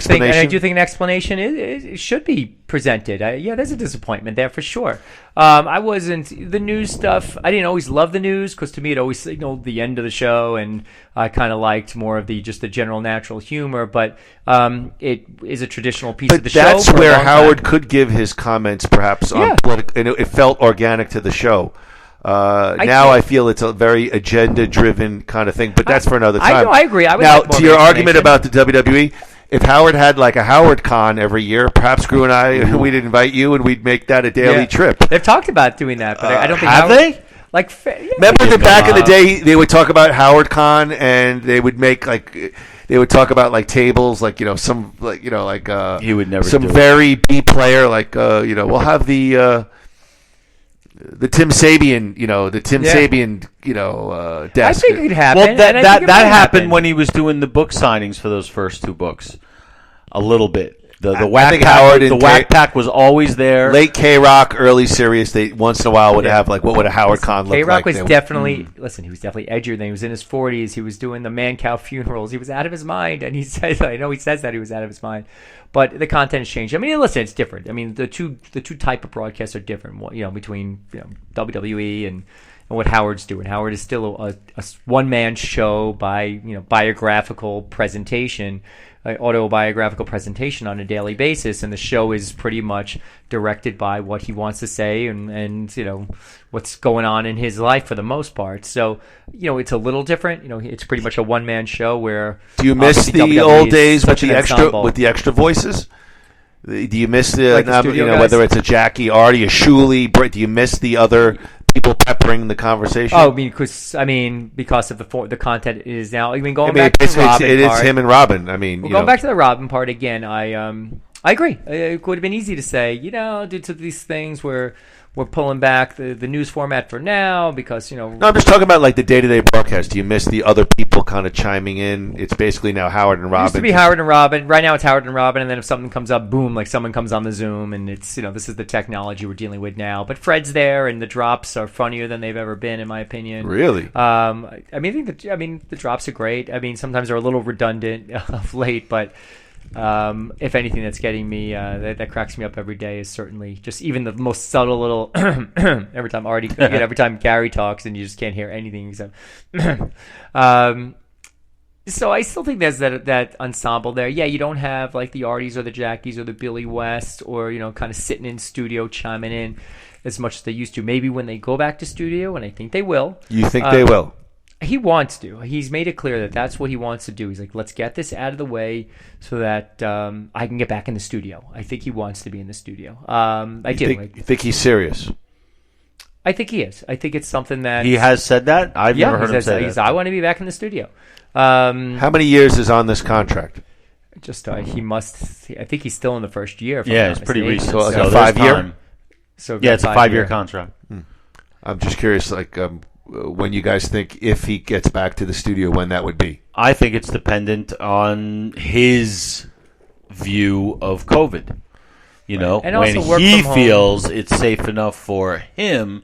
think an explanation it should be presented. There's a disappointment there for sure. I wasn't the news stuff. I didn't always love the news because to me it always signaled the end of the show, and I kind of liked more of the general natural humor. But it is a traditional piece of the show. That's where Howard could give his comments, perhaps on political, and it felt organic to the show. I feel it's a very agenda-driven kind of thing, but that's for another time. I agree. Now, to your argument about the WWE, if Howard had like a Howard Con every year, perhaps Groo and I, we'd invite you and we'd make that a daily trip. They've talked about doing that, but I don't think have they? Remember that back in the day, they would talk about Howard Con, and they would make they would talk about tables, some he would never some do very B player, we'll have the Tim Sabian, desk. I think it could happen. Well, that happened when he was doing the book signings for those first two books. A little bit. The Whack Pack was always there. Late K-Rock, early Sirius. They once in a while would have what would a Howard Con look like? K-Rock was definitely he was definitely edgier than he was in his 40s. He was doing the man cow funerals. He was out of his mind, and he says that he was out of his mind. But the content has changed. I mean, listen, it's different. I mean, the two type of broadcasts are different. Between WWE and what Howard's doing. Howard is still a one man show by biographical presentation. Autobiographical presentation on a daily basis, and the show is pretty much directed by what he wants to say and what's going on in his life for the most part. So it's a little different. It's pretty much a one-man show where. Do you miss the old days with the extra voices? Do you miss whether it's a Jackie, Artie, a Shuley? Do you miss the other people peppering the conversation? Oh, because of the content is now. Going back to the Robin it part, is him and Robin. Going back to the Robin part again. I agree. It would have been easy to say, due to these things we're pulling back the news format for now because No, I'm just talking about the day-to-day broadcast. Do you miss the other people kind of chiming in? It's basically now Howard and Robin. It used to be Howard and Robin. Right now it's Howard and Robin, and then if something comes up, boom, someone comes on the Zoom, and it's this is the technology we're dealing with now. But Fred's there, and the drops are funnier than they've ever been, in my opinion. Really? I think the drops are great. I mean, sometimes they're a little redundant of late, but. If anything that's getting me that cracks me up every day is certainly just even the most subtle little every time Gary talks and you just can't hear anything except so I still think there's that ensemble there. Yeah, you don't have the Arties or the Jackies or the Billy West or kind of sitting in studio chiming in as much as they used to. Maybe when they go back to studio, and I think they will. You think they will? He wants to. He's made it clear that that's what he wants to do. He's like, let's get this out of the way so that I can get back in the studio. I think he wants to be in the studio. You think he's serious? I think he is. I think it's something that... He has said that? I've never heard him say that. I want to be back in the studio. How many years is on this contract? He must... I think he's still in the first year. Yeah, it's pretty recent. So, a 5-year? It's a 5-year contract. I'm just curious, when you guys think if he gets back to the studio, when that would be? I think it's dependent on his view of COVID. And when he feels it's safe enough for him,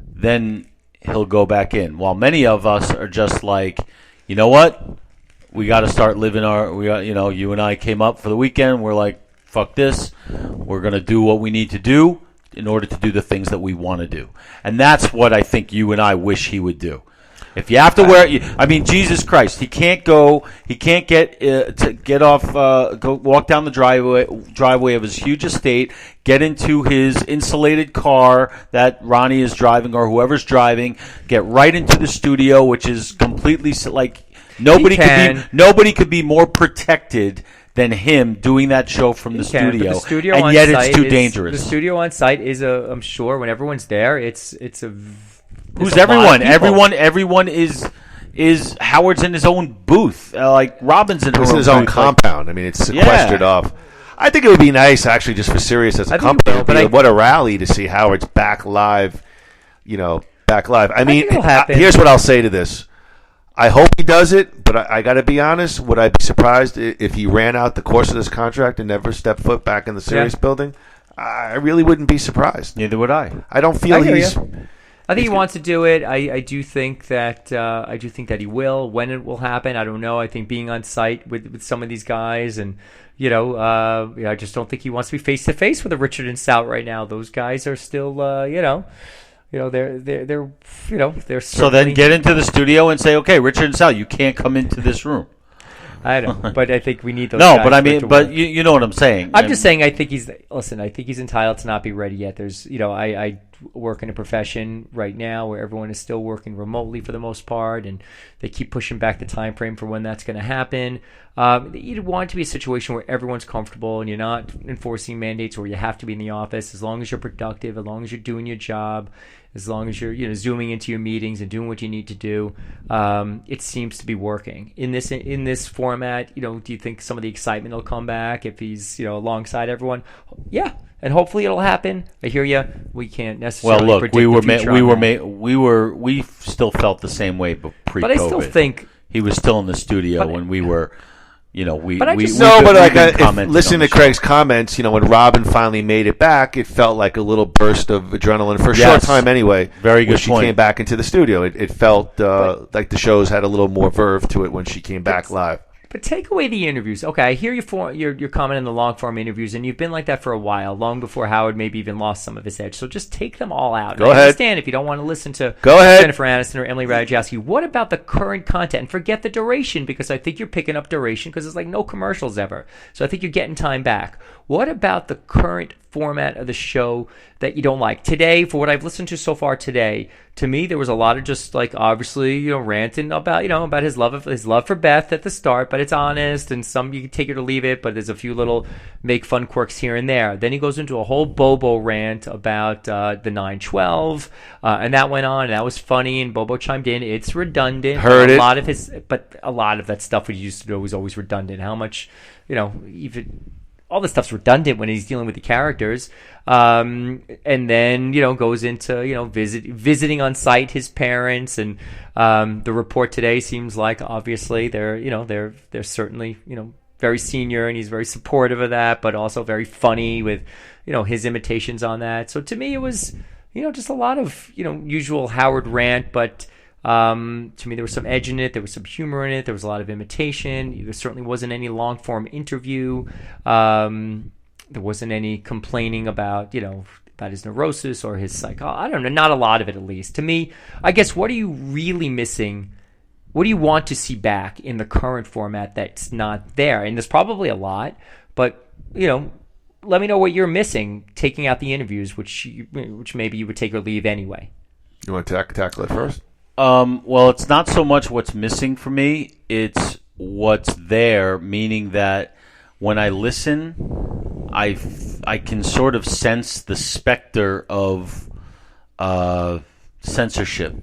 then he'll go back in. While many of us are just like, you know what? We got to start living you and I came up for the weekend. We're like, fuck this. We're going to do what we need to do in order to do the things that we want to do. And that's what I think you and I wish he would do. If you have to Jesus Christ, he can't walk down the driveway of his huge estate, get into his insulated car that Ronnie is driving or whoever's driving, get right into the studio, which is completely nobody could be more protected than him doing that show from the studio. And yet it's too dangerous. The studio on site is I'm sure when everyone's there, it's a... Who's everyone? Everyone is Howard's in his own booth. Robin's in his own compound. It's sequestered off. I think it would be nice, actually, just for Sirius as a company. What a rally to see Howard's back live. Back live. Here's what I'll say to this. I hope he does it, but I got to be honest. Would I be surprised if he ran out the course of this contract and never stepped foot back in the Sirius building? I really wouldn't be surprised. Neither would I. I don't feel he's... I think he wants to do it. I do think that he will. When it will happen, I don't know. I think being on site with some of these guys, and I just don't think he wants to be face to face with a Richard and Stout right now. Those guys are still, they're so then get into the studio and say, okay, Richard and Sal, you can't come into this room. I don't, but I think we need those. No, guys but you know what I'm saying. I'm just saying. I think he's entitled to not be ready yet. There's, I work in a profession right now where everyone is still working remotely for the most part, and they keep pushing back the time frame for when that's going to happen. You'd want it to be a situation where everyone's comfortable and you're not enforcing mandates where you have to be in the office. As long as you're productive, as long as you're doing your job, as long as you're zooming into your meetings and doing what you need to do, it seems to be working in this format. Do you think some of the excitement will come back if he's alongside everyone? Yeah, and hopefully it'll happen. I hear you. We can't necessarily predict we still felt the same way pre-COVID. But I still think he was still in the studio when we were. Listening to Craig's comments, when Robin finally made it back, it felt like a little burst of adrenaline for a short time anyway. Very good when she came back into the studio. It felt like the shows had a little more verve to it when she came back live. But take away the interviews. Okay, I hear your comment in the long-form interviews, and you've been like that for a while, long before Howard maybe even lost some of his edge. So just take them all out. Go ahead. I understand if you don't want to listen to Jennifer Aniston or Emily Ratajkowski. What about the current content? And forget the duration, because I think you're picking up duration because there's no commercials ever. So I think you're getting time back. What about the current format of the show that you don't like? Today, for what I've listened to so far today, to me there was a lot of just obviously ranting about his love for Beth at the start, but it's honest, and some you can take it or leave it, but there's a few little make fun quirks here and there. Then he goes into a whole Bobo rant about the 9/12, and that went on, and that was funny, and Bobo chimed in. It's redundant. A lot of that stuff we used to do was always redundant. How much, even all this stuff's redundant when he's dealing with the characters, and then goes into visiting on site his parents, and the report today seems like obviously they're certainly very senior, and he's very supportive of that, but also very funny with his imitations on that. So to me it was just a lot of usual Howard rant, but to me there was some edge in it, there was some humor in it, there was a lot of imitation. There certainly wasn't any long form interview. There wasn't any complaining about his neurosis or his I don't know, not a lot of it, at least. To me, I guess, what are you really missing? What do you want to see back in the current format that's not there? And there's probably a lot, but let me know what you're missing, taking out the interviews, which maybe you would take or leave anyway. You want to tackle it first? Well, it's not so much what's missing for me; it's what's there. Meaning that when I listen, I can sort of sense the specter of censorship.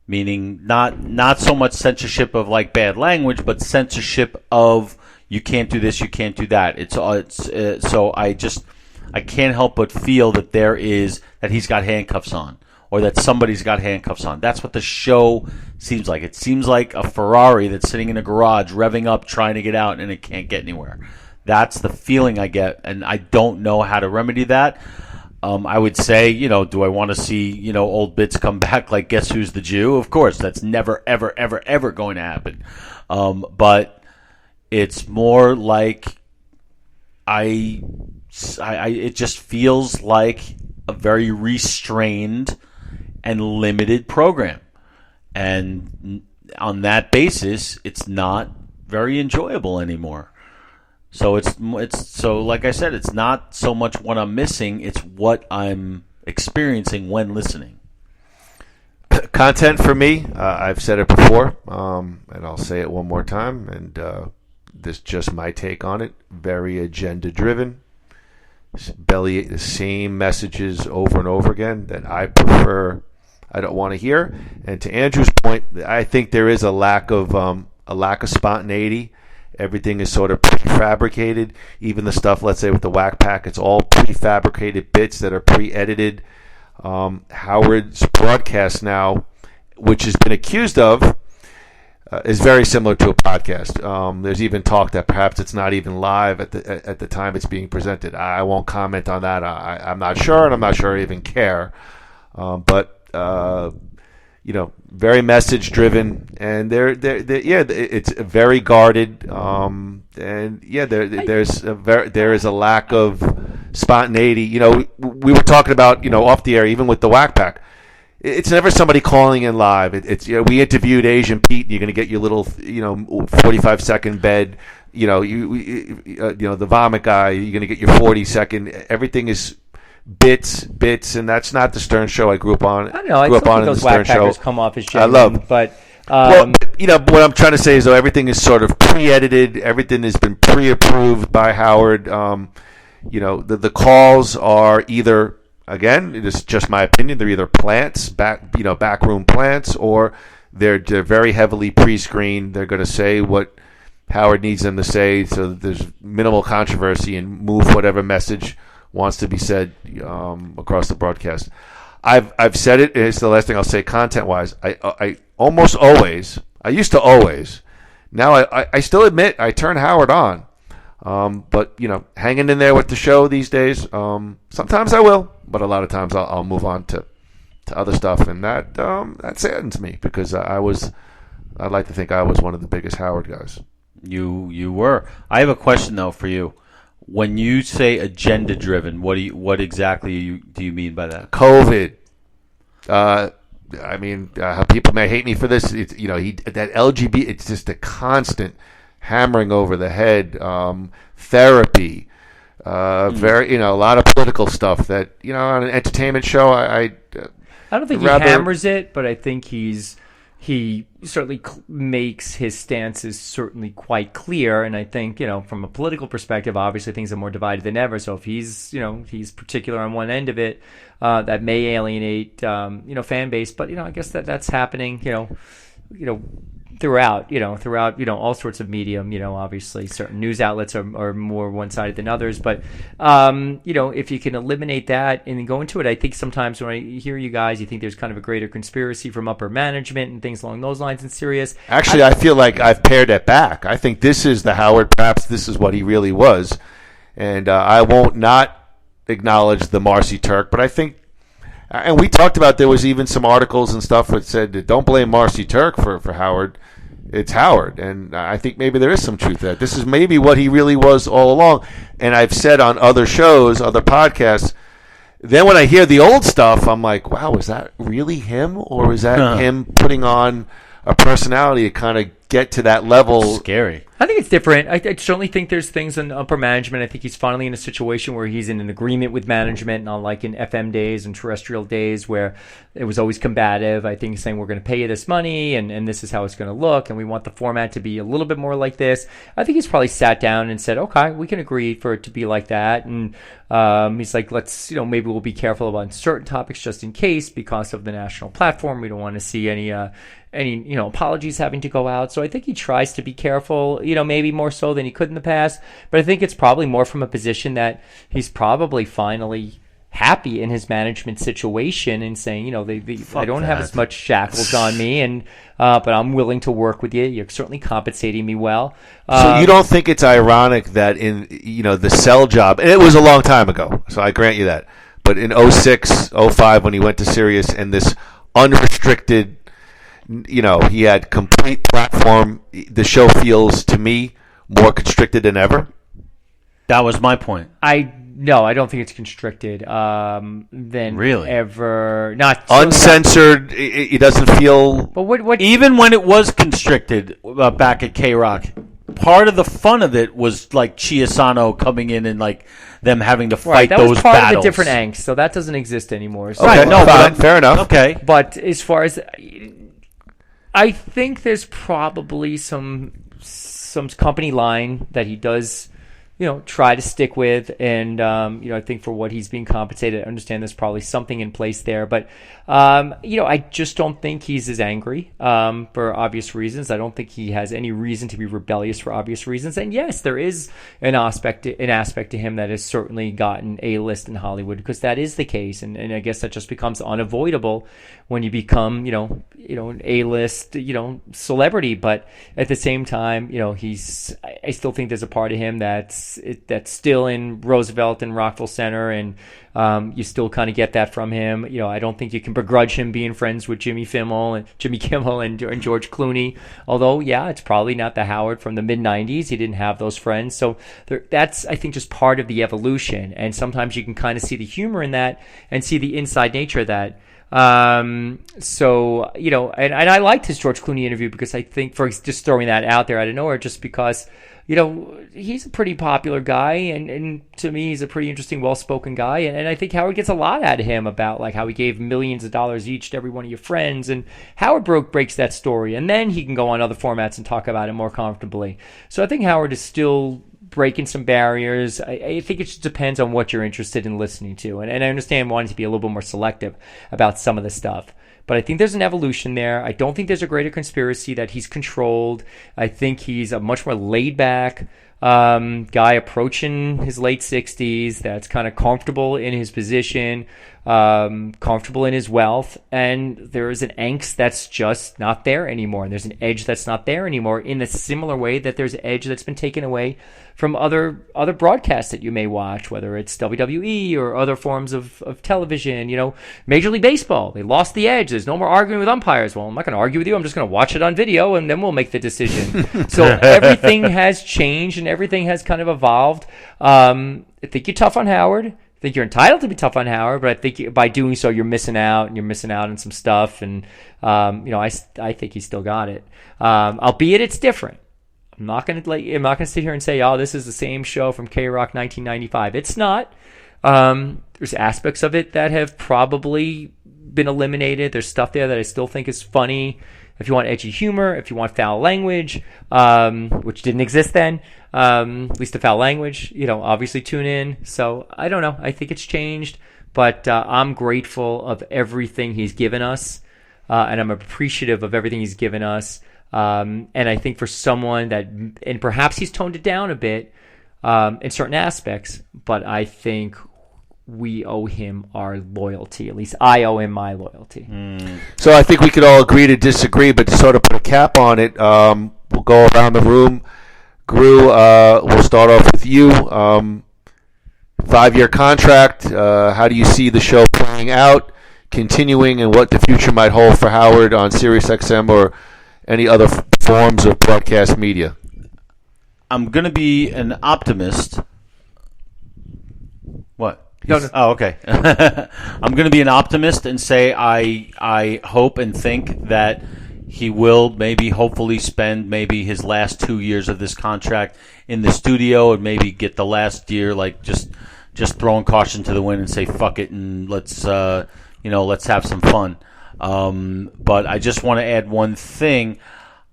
Meaning not so much censorship of like bad language, but censorship of you can't do this, you can't do that. So I can't help but feel that that he's got handcuffs on, or that somebody's got handcuffs on. That's what the show seems like. It seems like a Ferrari that's sitting in a garage, revving up, trying to get out, and it can't get anywhere. That's the feeling I get, and I don't know how to remedy that. I would say, do I want to see, old bits come back like Guess Who's the Jew? Of course, that's never, ever, ever, ever going to happen. But it's more like it just feels like a very restrained and limited program. And on that basis, it's not very enjoyable anymore. So so like I said, it's not so much what I'm missing; it's what I'm experiencing when listening. Content for me, I've said it before, and I'll say it one more time, and this is just my take on it. Very agenda driven, belly the same messages over and over again that I prefer. I don't want to hear. And to Andrew's point, I think there is a lack of spontaneity. Everything is sort of prefabricated. Even the stuff, let's say, with the Whack Pack, it's all prefabricated bits that are pre-edited. Howard's broadcast now, which has been accused of, is very similar to a podcast. There's even talk that perhaps it's not even live at the time it's being presented. I won't comment on that. I'm not sure, and I'm not sure I even care. But very message driven, and it's very guarded. There is a lack of spontaneity. We were talking about off the air, even with the Whack Pack. It's never somebody calling in live. We interviewed Asian Pete, and you're going to get your little 45-second bed. The vomit guy, you're going to get your 40-second. Everything is bits, and that's not the Stern Show I grew up on. I don't know. I still think those Whack Packers come off as genuine. I love, but what I'm trying to say is, though, everything is sort of pre-edited. Everything has been pre-approved by Howard. The calls are either, again, it is just my opinion, they're either backroom plants, or they're very heavily pre-screened. They're going to say what Howard needs them to say, so that there's minimal controversy, and move whatever message wants to be said across the broadcast. I've said it. It's the last thing I'll say content-wise. I almost always, I used to always, now I still admit I turn Howard on. But, hanging in there with the show these days, sometimes I will, but a lot of times I'll move on to other stuff, and that saddens me, because I'd like to think I was one of the biggest Howard guys. You were. I have a question, though, for you. When you say agenda driven, what exactly do you mean by that? COVID. People may hate me for this. That LGBT. It's just a constant hammering over the head. Therapy. A lot of political stuff that on an entertainment show. I don't think he hammers it, but I think he certainly makes his stances certainly quite clear. And I think, from a political perspective, obviously things are more divided than ever. So if he's particular on one end of it, that may alienate, fan base. But, I guess that's happening, throughout all sorts of medium. Obviously certain news outlets are more one-sided than others, but if you can eliminate that and go into it, I think sometimes when I hear you guys, you think there's kind of a greater conspiracy from upper management and things along those lines. And serious, actually, I feel like I've pared it back. I think this is the Howard. Perhaps this is what he really was, and I won't not acknowledge the Marcy Turk, but I think. And we talked about, there was even some articles and stuff that said, don't blame Marcy Turk for Howard. It's Howard. And I think maybe there is some truth to that. This is maybe what he really was all along. And I've said on other shows, other podcasts, then when I hear the old stuff, I'm like, wow, is that really him? Or is that him putting on a personality to kind of get to that level. Scary. I think it's different. I certainly think there's things in upper management. I think he's finally in a situation where he's in an agreement with management, not like in FM days and terrestrial days where it was always combative. I think he's saying we're going to pay you this money and this is how it's going to look and we want the format to be a little bit more like this. I think he's probably sat down and said, okay, we can agree for it to be like that. And he's like, let's, maybe we'll be careful about certain topics just in case because of the national platform. We don't want to see any apologies having to go out. So I think he tries to be careful, maybe more so than he could in the past. But I think it's probably more from a position that he's probably finally happy in his management situation and saying, I don't have as much shackles on me, and but I'm willing to work with you. You're certainly compensating me well. So you don't think it's ironic that in the Cell job, and it was a long time ago, so I grant you that. But in 06, 05, when he went to Sirius and this unrestricted, he had complete platform, the show feels to me more constricted than ever. That was my point. No, I don't think it's constricted. Than really ever. Not uncensored. It doesn't feel. But what? Even when it was constricted back at K-Rock, part of the fun of it was like Chiasano coming in and like them having to fight that those was part battles. of a different angst, so that doesn't exist anymore. So, Okay, fair enough. Okay, but as far as I think, there's probably some company line that he does, try to stick with, and I think for what he's being compensated, I understand there's probably something in place there, but I just don't think he's as angry for obvious reasons. I don't think he has any reason to be rebellious for obvious reasons. And yes, there is an aspect to him that has certainly gotten A-list in Hollywood, because that is the case, and I guess that just becomes unavoidable when you become an A-list celebrity. But at the same time, I still think there's a part of him that's still in Roosevelt and Rockville Center, and you still kind of get that from him. I don't think you can begrudge him being friends with Jimmy Kimmel and George Clooney. Although, yeah, it's probably not the Howard from the mid-'90s. He didn't have those friends. So that's, I think, just part of the evolution. And sometimes you can kind of see the humor in that and see the inside nature of that. And I liked his George Clooney interview, because I think, for just throwing that out there out of nowhere, just because he's a pretty popular guy, and to me, he's a pretty interesting, well-spoken guy, and I think Howard gets a lot out of him about like how he gave millions of dollars each to every one of your friends, and Howard breaks that story, and then he can go on other formats and talk about it more comfortably. So I think Howard is still breaking some barriers. I think it just depends on what you're interested in listening to, and I understand wanting to be a little bit more selective about some of the stuff. But I think there's an evolution there. I don't think there's a greater conspiracy that he's controlled. I think he's a much more laid-back guy approaching his late 60s that's kind of comfortable in his position, comfortable in his wealth, and there is an angst that's just not there anymore. And there's an edge that's not there anymore, in a similar way that there's an edge that's been taken away from other broadcasts that you may watch, whether it's WWE or other forms of television. Major League Baseball, they lost the edge. There's no more arguing with umpires. Well, I'm not going to argue with you. I'm just going to watch it on video, and then we'll make the decision. So everything has changed, and everything has kind of evolved. I think you're tough on Howard. I think you're entitled to be tough on Howard, but I think by doing so, you're missing out, and you're missing out on some stuff. And I think he's still got it. Albeit it's different. I'm not going to sit here and say, oh, this is the same show from K-Rock 1995. It's not. There's aspects of it that have probably been eliminated. There's stuff there that I still think is funny. If you want edgy humor, if you want foul language, which didn't exist then, at least the foul language, obviously tune in. So I don't know. I think it's changed, but I'm grateful of everything he's given us, and I'm appreciative of everything he's given us. And I think for someone that, and perhaps he's toned it down a bit in certain aspects, but I think we owe him our loyalty. At least I owe him my loyalty. So I think we could all agree to disagree, but to sort of put a cap on it, we'll go around the room. Groo, we'll start off with you. 5-year contract. How do you see the show playing out, continuing, and what the future might hold for Howard on SiriusXM or any other forms of broadcast media? I'm going to be an optimist. What? No. Oh, okay. I'm going to be an optimist and say I hope and think that he will maybe hopefully spend maybe his last 2 years of this contract in the studio and maybe get the last year like just throwing caution to the wind and say fuck it and let's have some fun. But I just want to add one thing.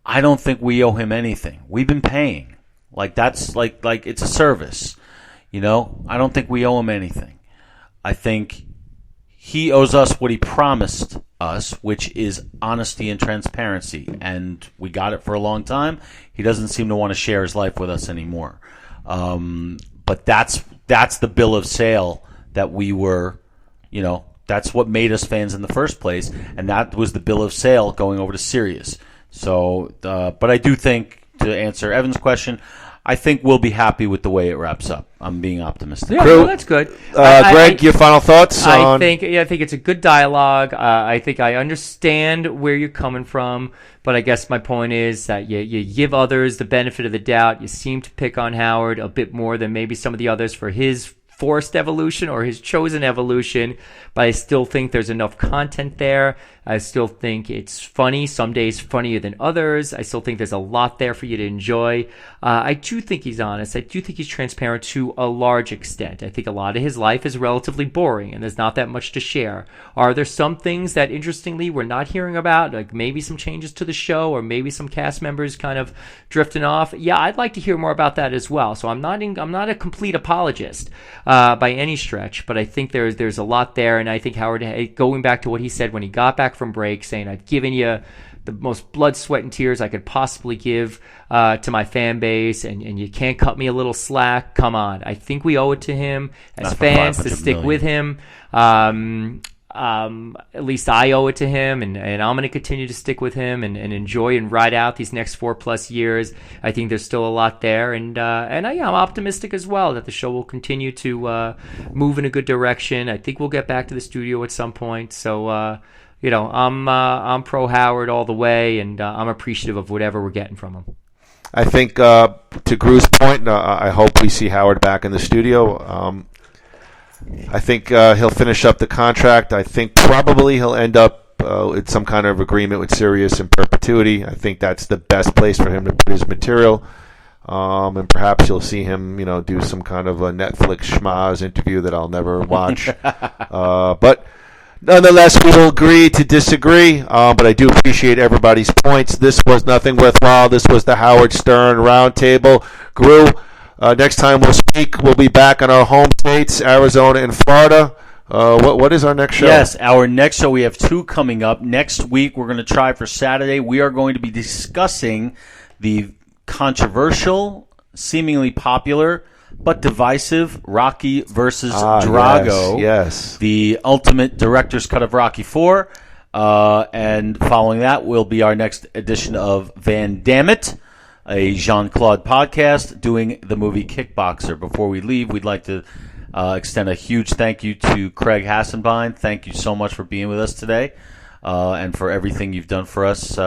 I don't think we owe him anything. We've been paying. Like that's like it's a service. I don't think we owe him anything. I think he owes us what he promised us, which is honesty and transparency, and we got it for a long time. He doesn't seem to want to share his life with us anymore. But that's the bill of sale that we were, that's what made us fans in the first place, and that was the bill of sale going over to Sirius. So, but I do think, to answer Evan's question, I think we'll be happy with the way it wraps up. I'm being optimistic. Yeah, well, that's good. Greg, your final thoughts? I think it's a good dialogue. I think I understand where you're coming from, but I guess my point is that you give others the benefit of the doubt. You seem to pick on Howard a bit more than maybe some of the others for his forced evolution or his chosen evolution, but I still think there's enough content there. I still think it's funny, some days funnier than others. I still think there's a lot there for you to enjoy. I do think he's honest. I do think he's transparent to a large extent. I think a lot of his life is relatively boring and there's not that much to share. Are there some things that, interestingly, we're not hearing about, like maybe some changes to the show or maybe some cast members kind of drifting off? Yeah, I'd like to hear more about that as well. So I'm not a complete apologist by any stretch, but I think there's a lot there, and I think Howard, going back to what he said when he got back from break, saying, I've given you the most blood, sweat, and tears I could possibly give to my fan base, and you can't cut me a little slack. Come on. I think we owe it to him as fans to stick with him. At least I owe it to him, and I'm going to continue to stick with him and enjoy and ride out these next 4+ years. I think there's still a lot there, and I'm optimistic as well that the show will continue to move in a good direction. I think we'll get back to the studio at some point. So, I'm pro Howard all the way, and I'm appreciative of whatever we're getting from him. I think to Groo's point, I hope we see Howard back in the studio. I think he'll finish up the contract. I think probably he'll end up with some kind of agreement with Sirius in perpetuity. I think that's the best place for him to put his material. And perhaps you'll see him, do some kind of a Netflix schmaz interview that I'll never watch. But nonetheless, we will agree to disagree. But I do appreciate everybody's points. This was Nothing Worthwhile. This was the Howard Stern Roundtable. Groo. Next time we'll speak, we'll be back on our home states, Arizona and Florida. What is our next show? Yes, our next show, we have 2 coming up. Next week, we're going to try for Saturday. We are going to be discussing the controversial, seemingly popular, but divisive Rocky versus Drago. Yes. The ultimate director's cut of Rocky 4. And following that will be our next edition of Van Dammit, a Jean-Claude podcast doing the movie Kickboxer. Before we leave, we'd like to extend a huge thank you to Craig Hassenbein. Thank you so much for being with us today and for everything you've done for us.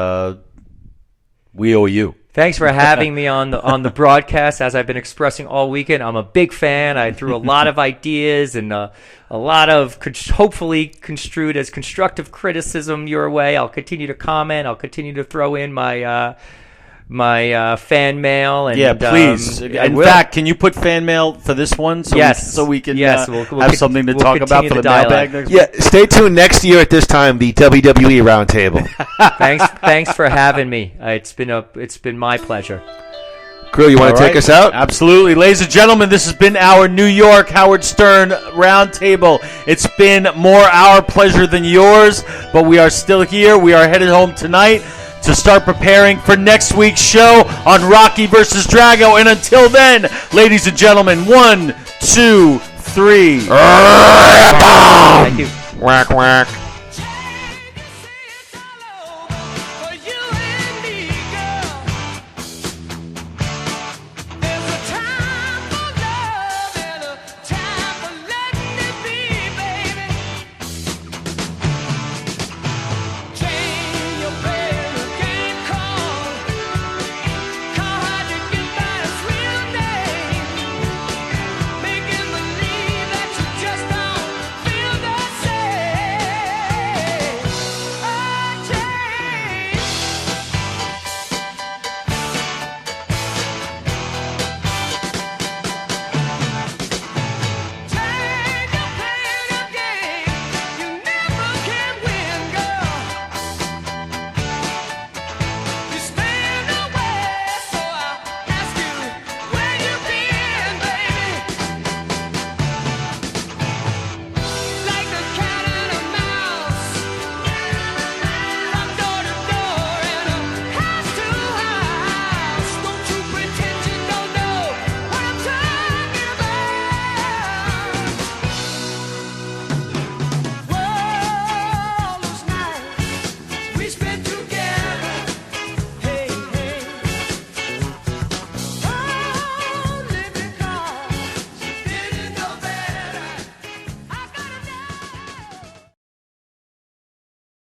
We owe you. Thanks for having me on the broadcast. As I've been expressing all weekend, I'm a big fan. I threw a lot of ideas and a lot of hopefully construed as constructive criticism your way. I'll continue to comment. I'll continue to throw in my fan mail. And, yeah, please. In fact, can you put fan mail for this one? So we can we'll have something to talk about for the mailbag next week? Yeah, stay tuned next year at this time, the WWE Roundtable. Thanks for having me. It's been my pleasure. Groo, you want to take us out? Absolutely. Ladies and gentlemen, this has been our New York Howard Stern Roundtable. It's been more our pleasure than yours, but we are still here. We are headed home tonight to start preparing for next week's show on Rocky versus Drago. And until then, ladies and gentlemen, 1, 2, 3. Thank you. Whack, whack.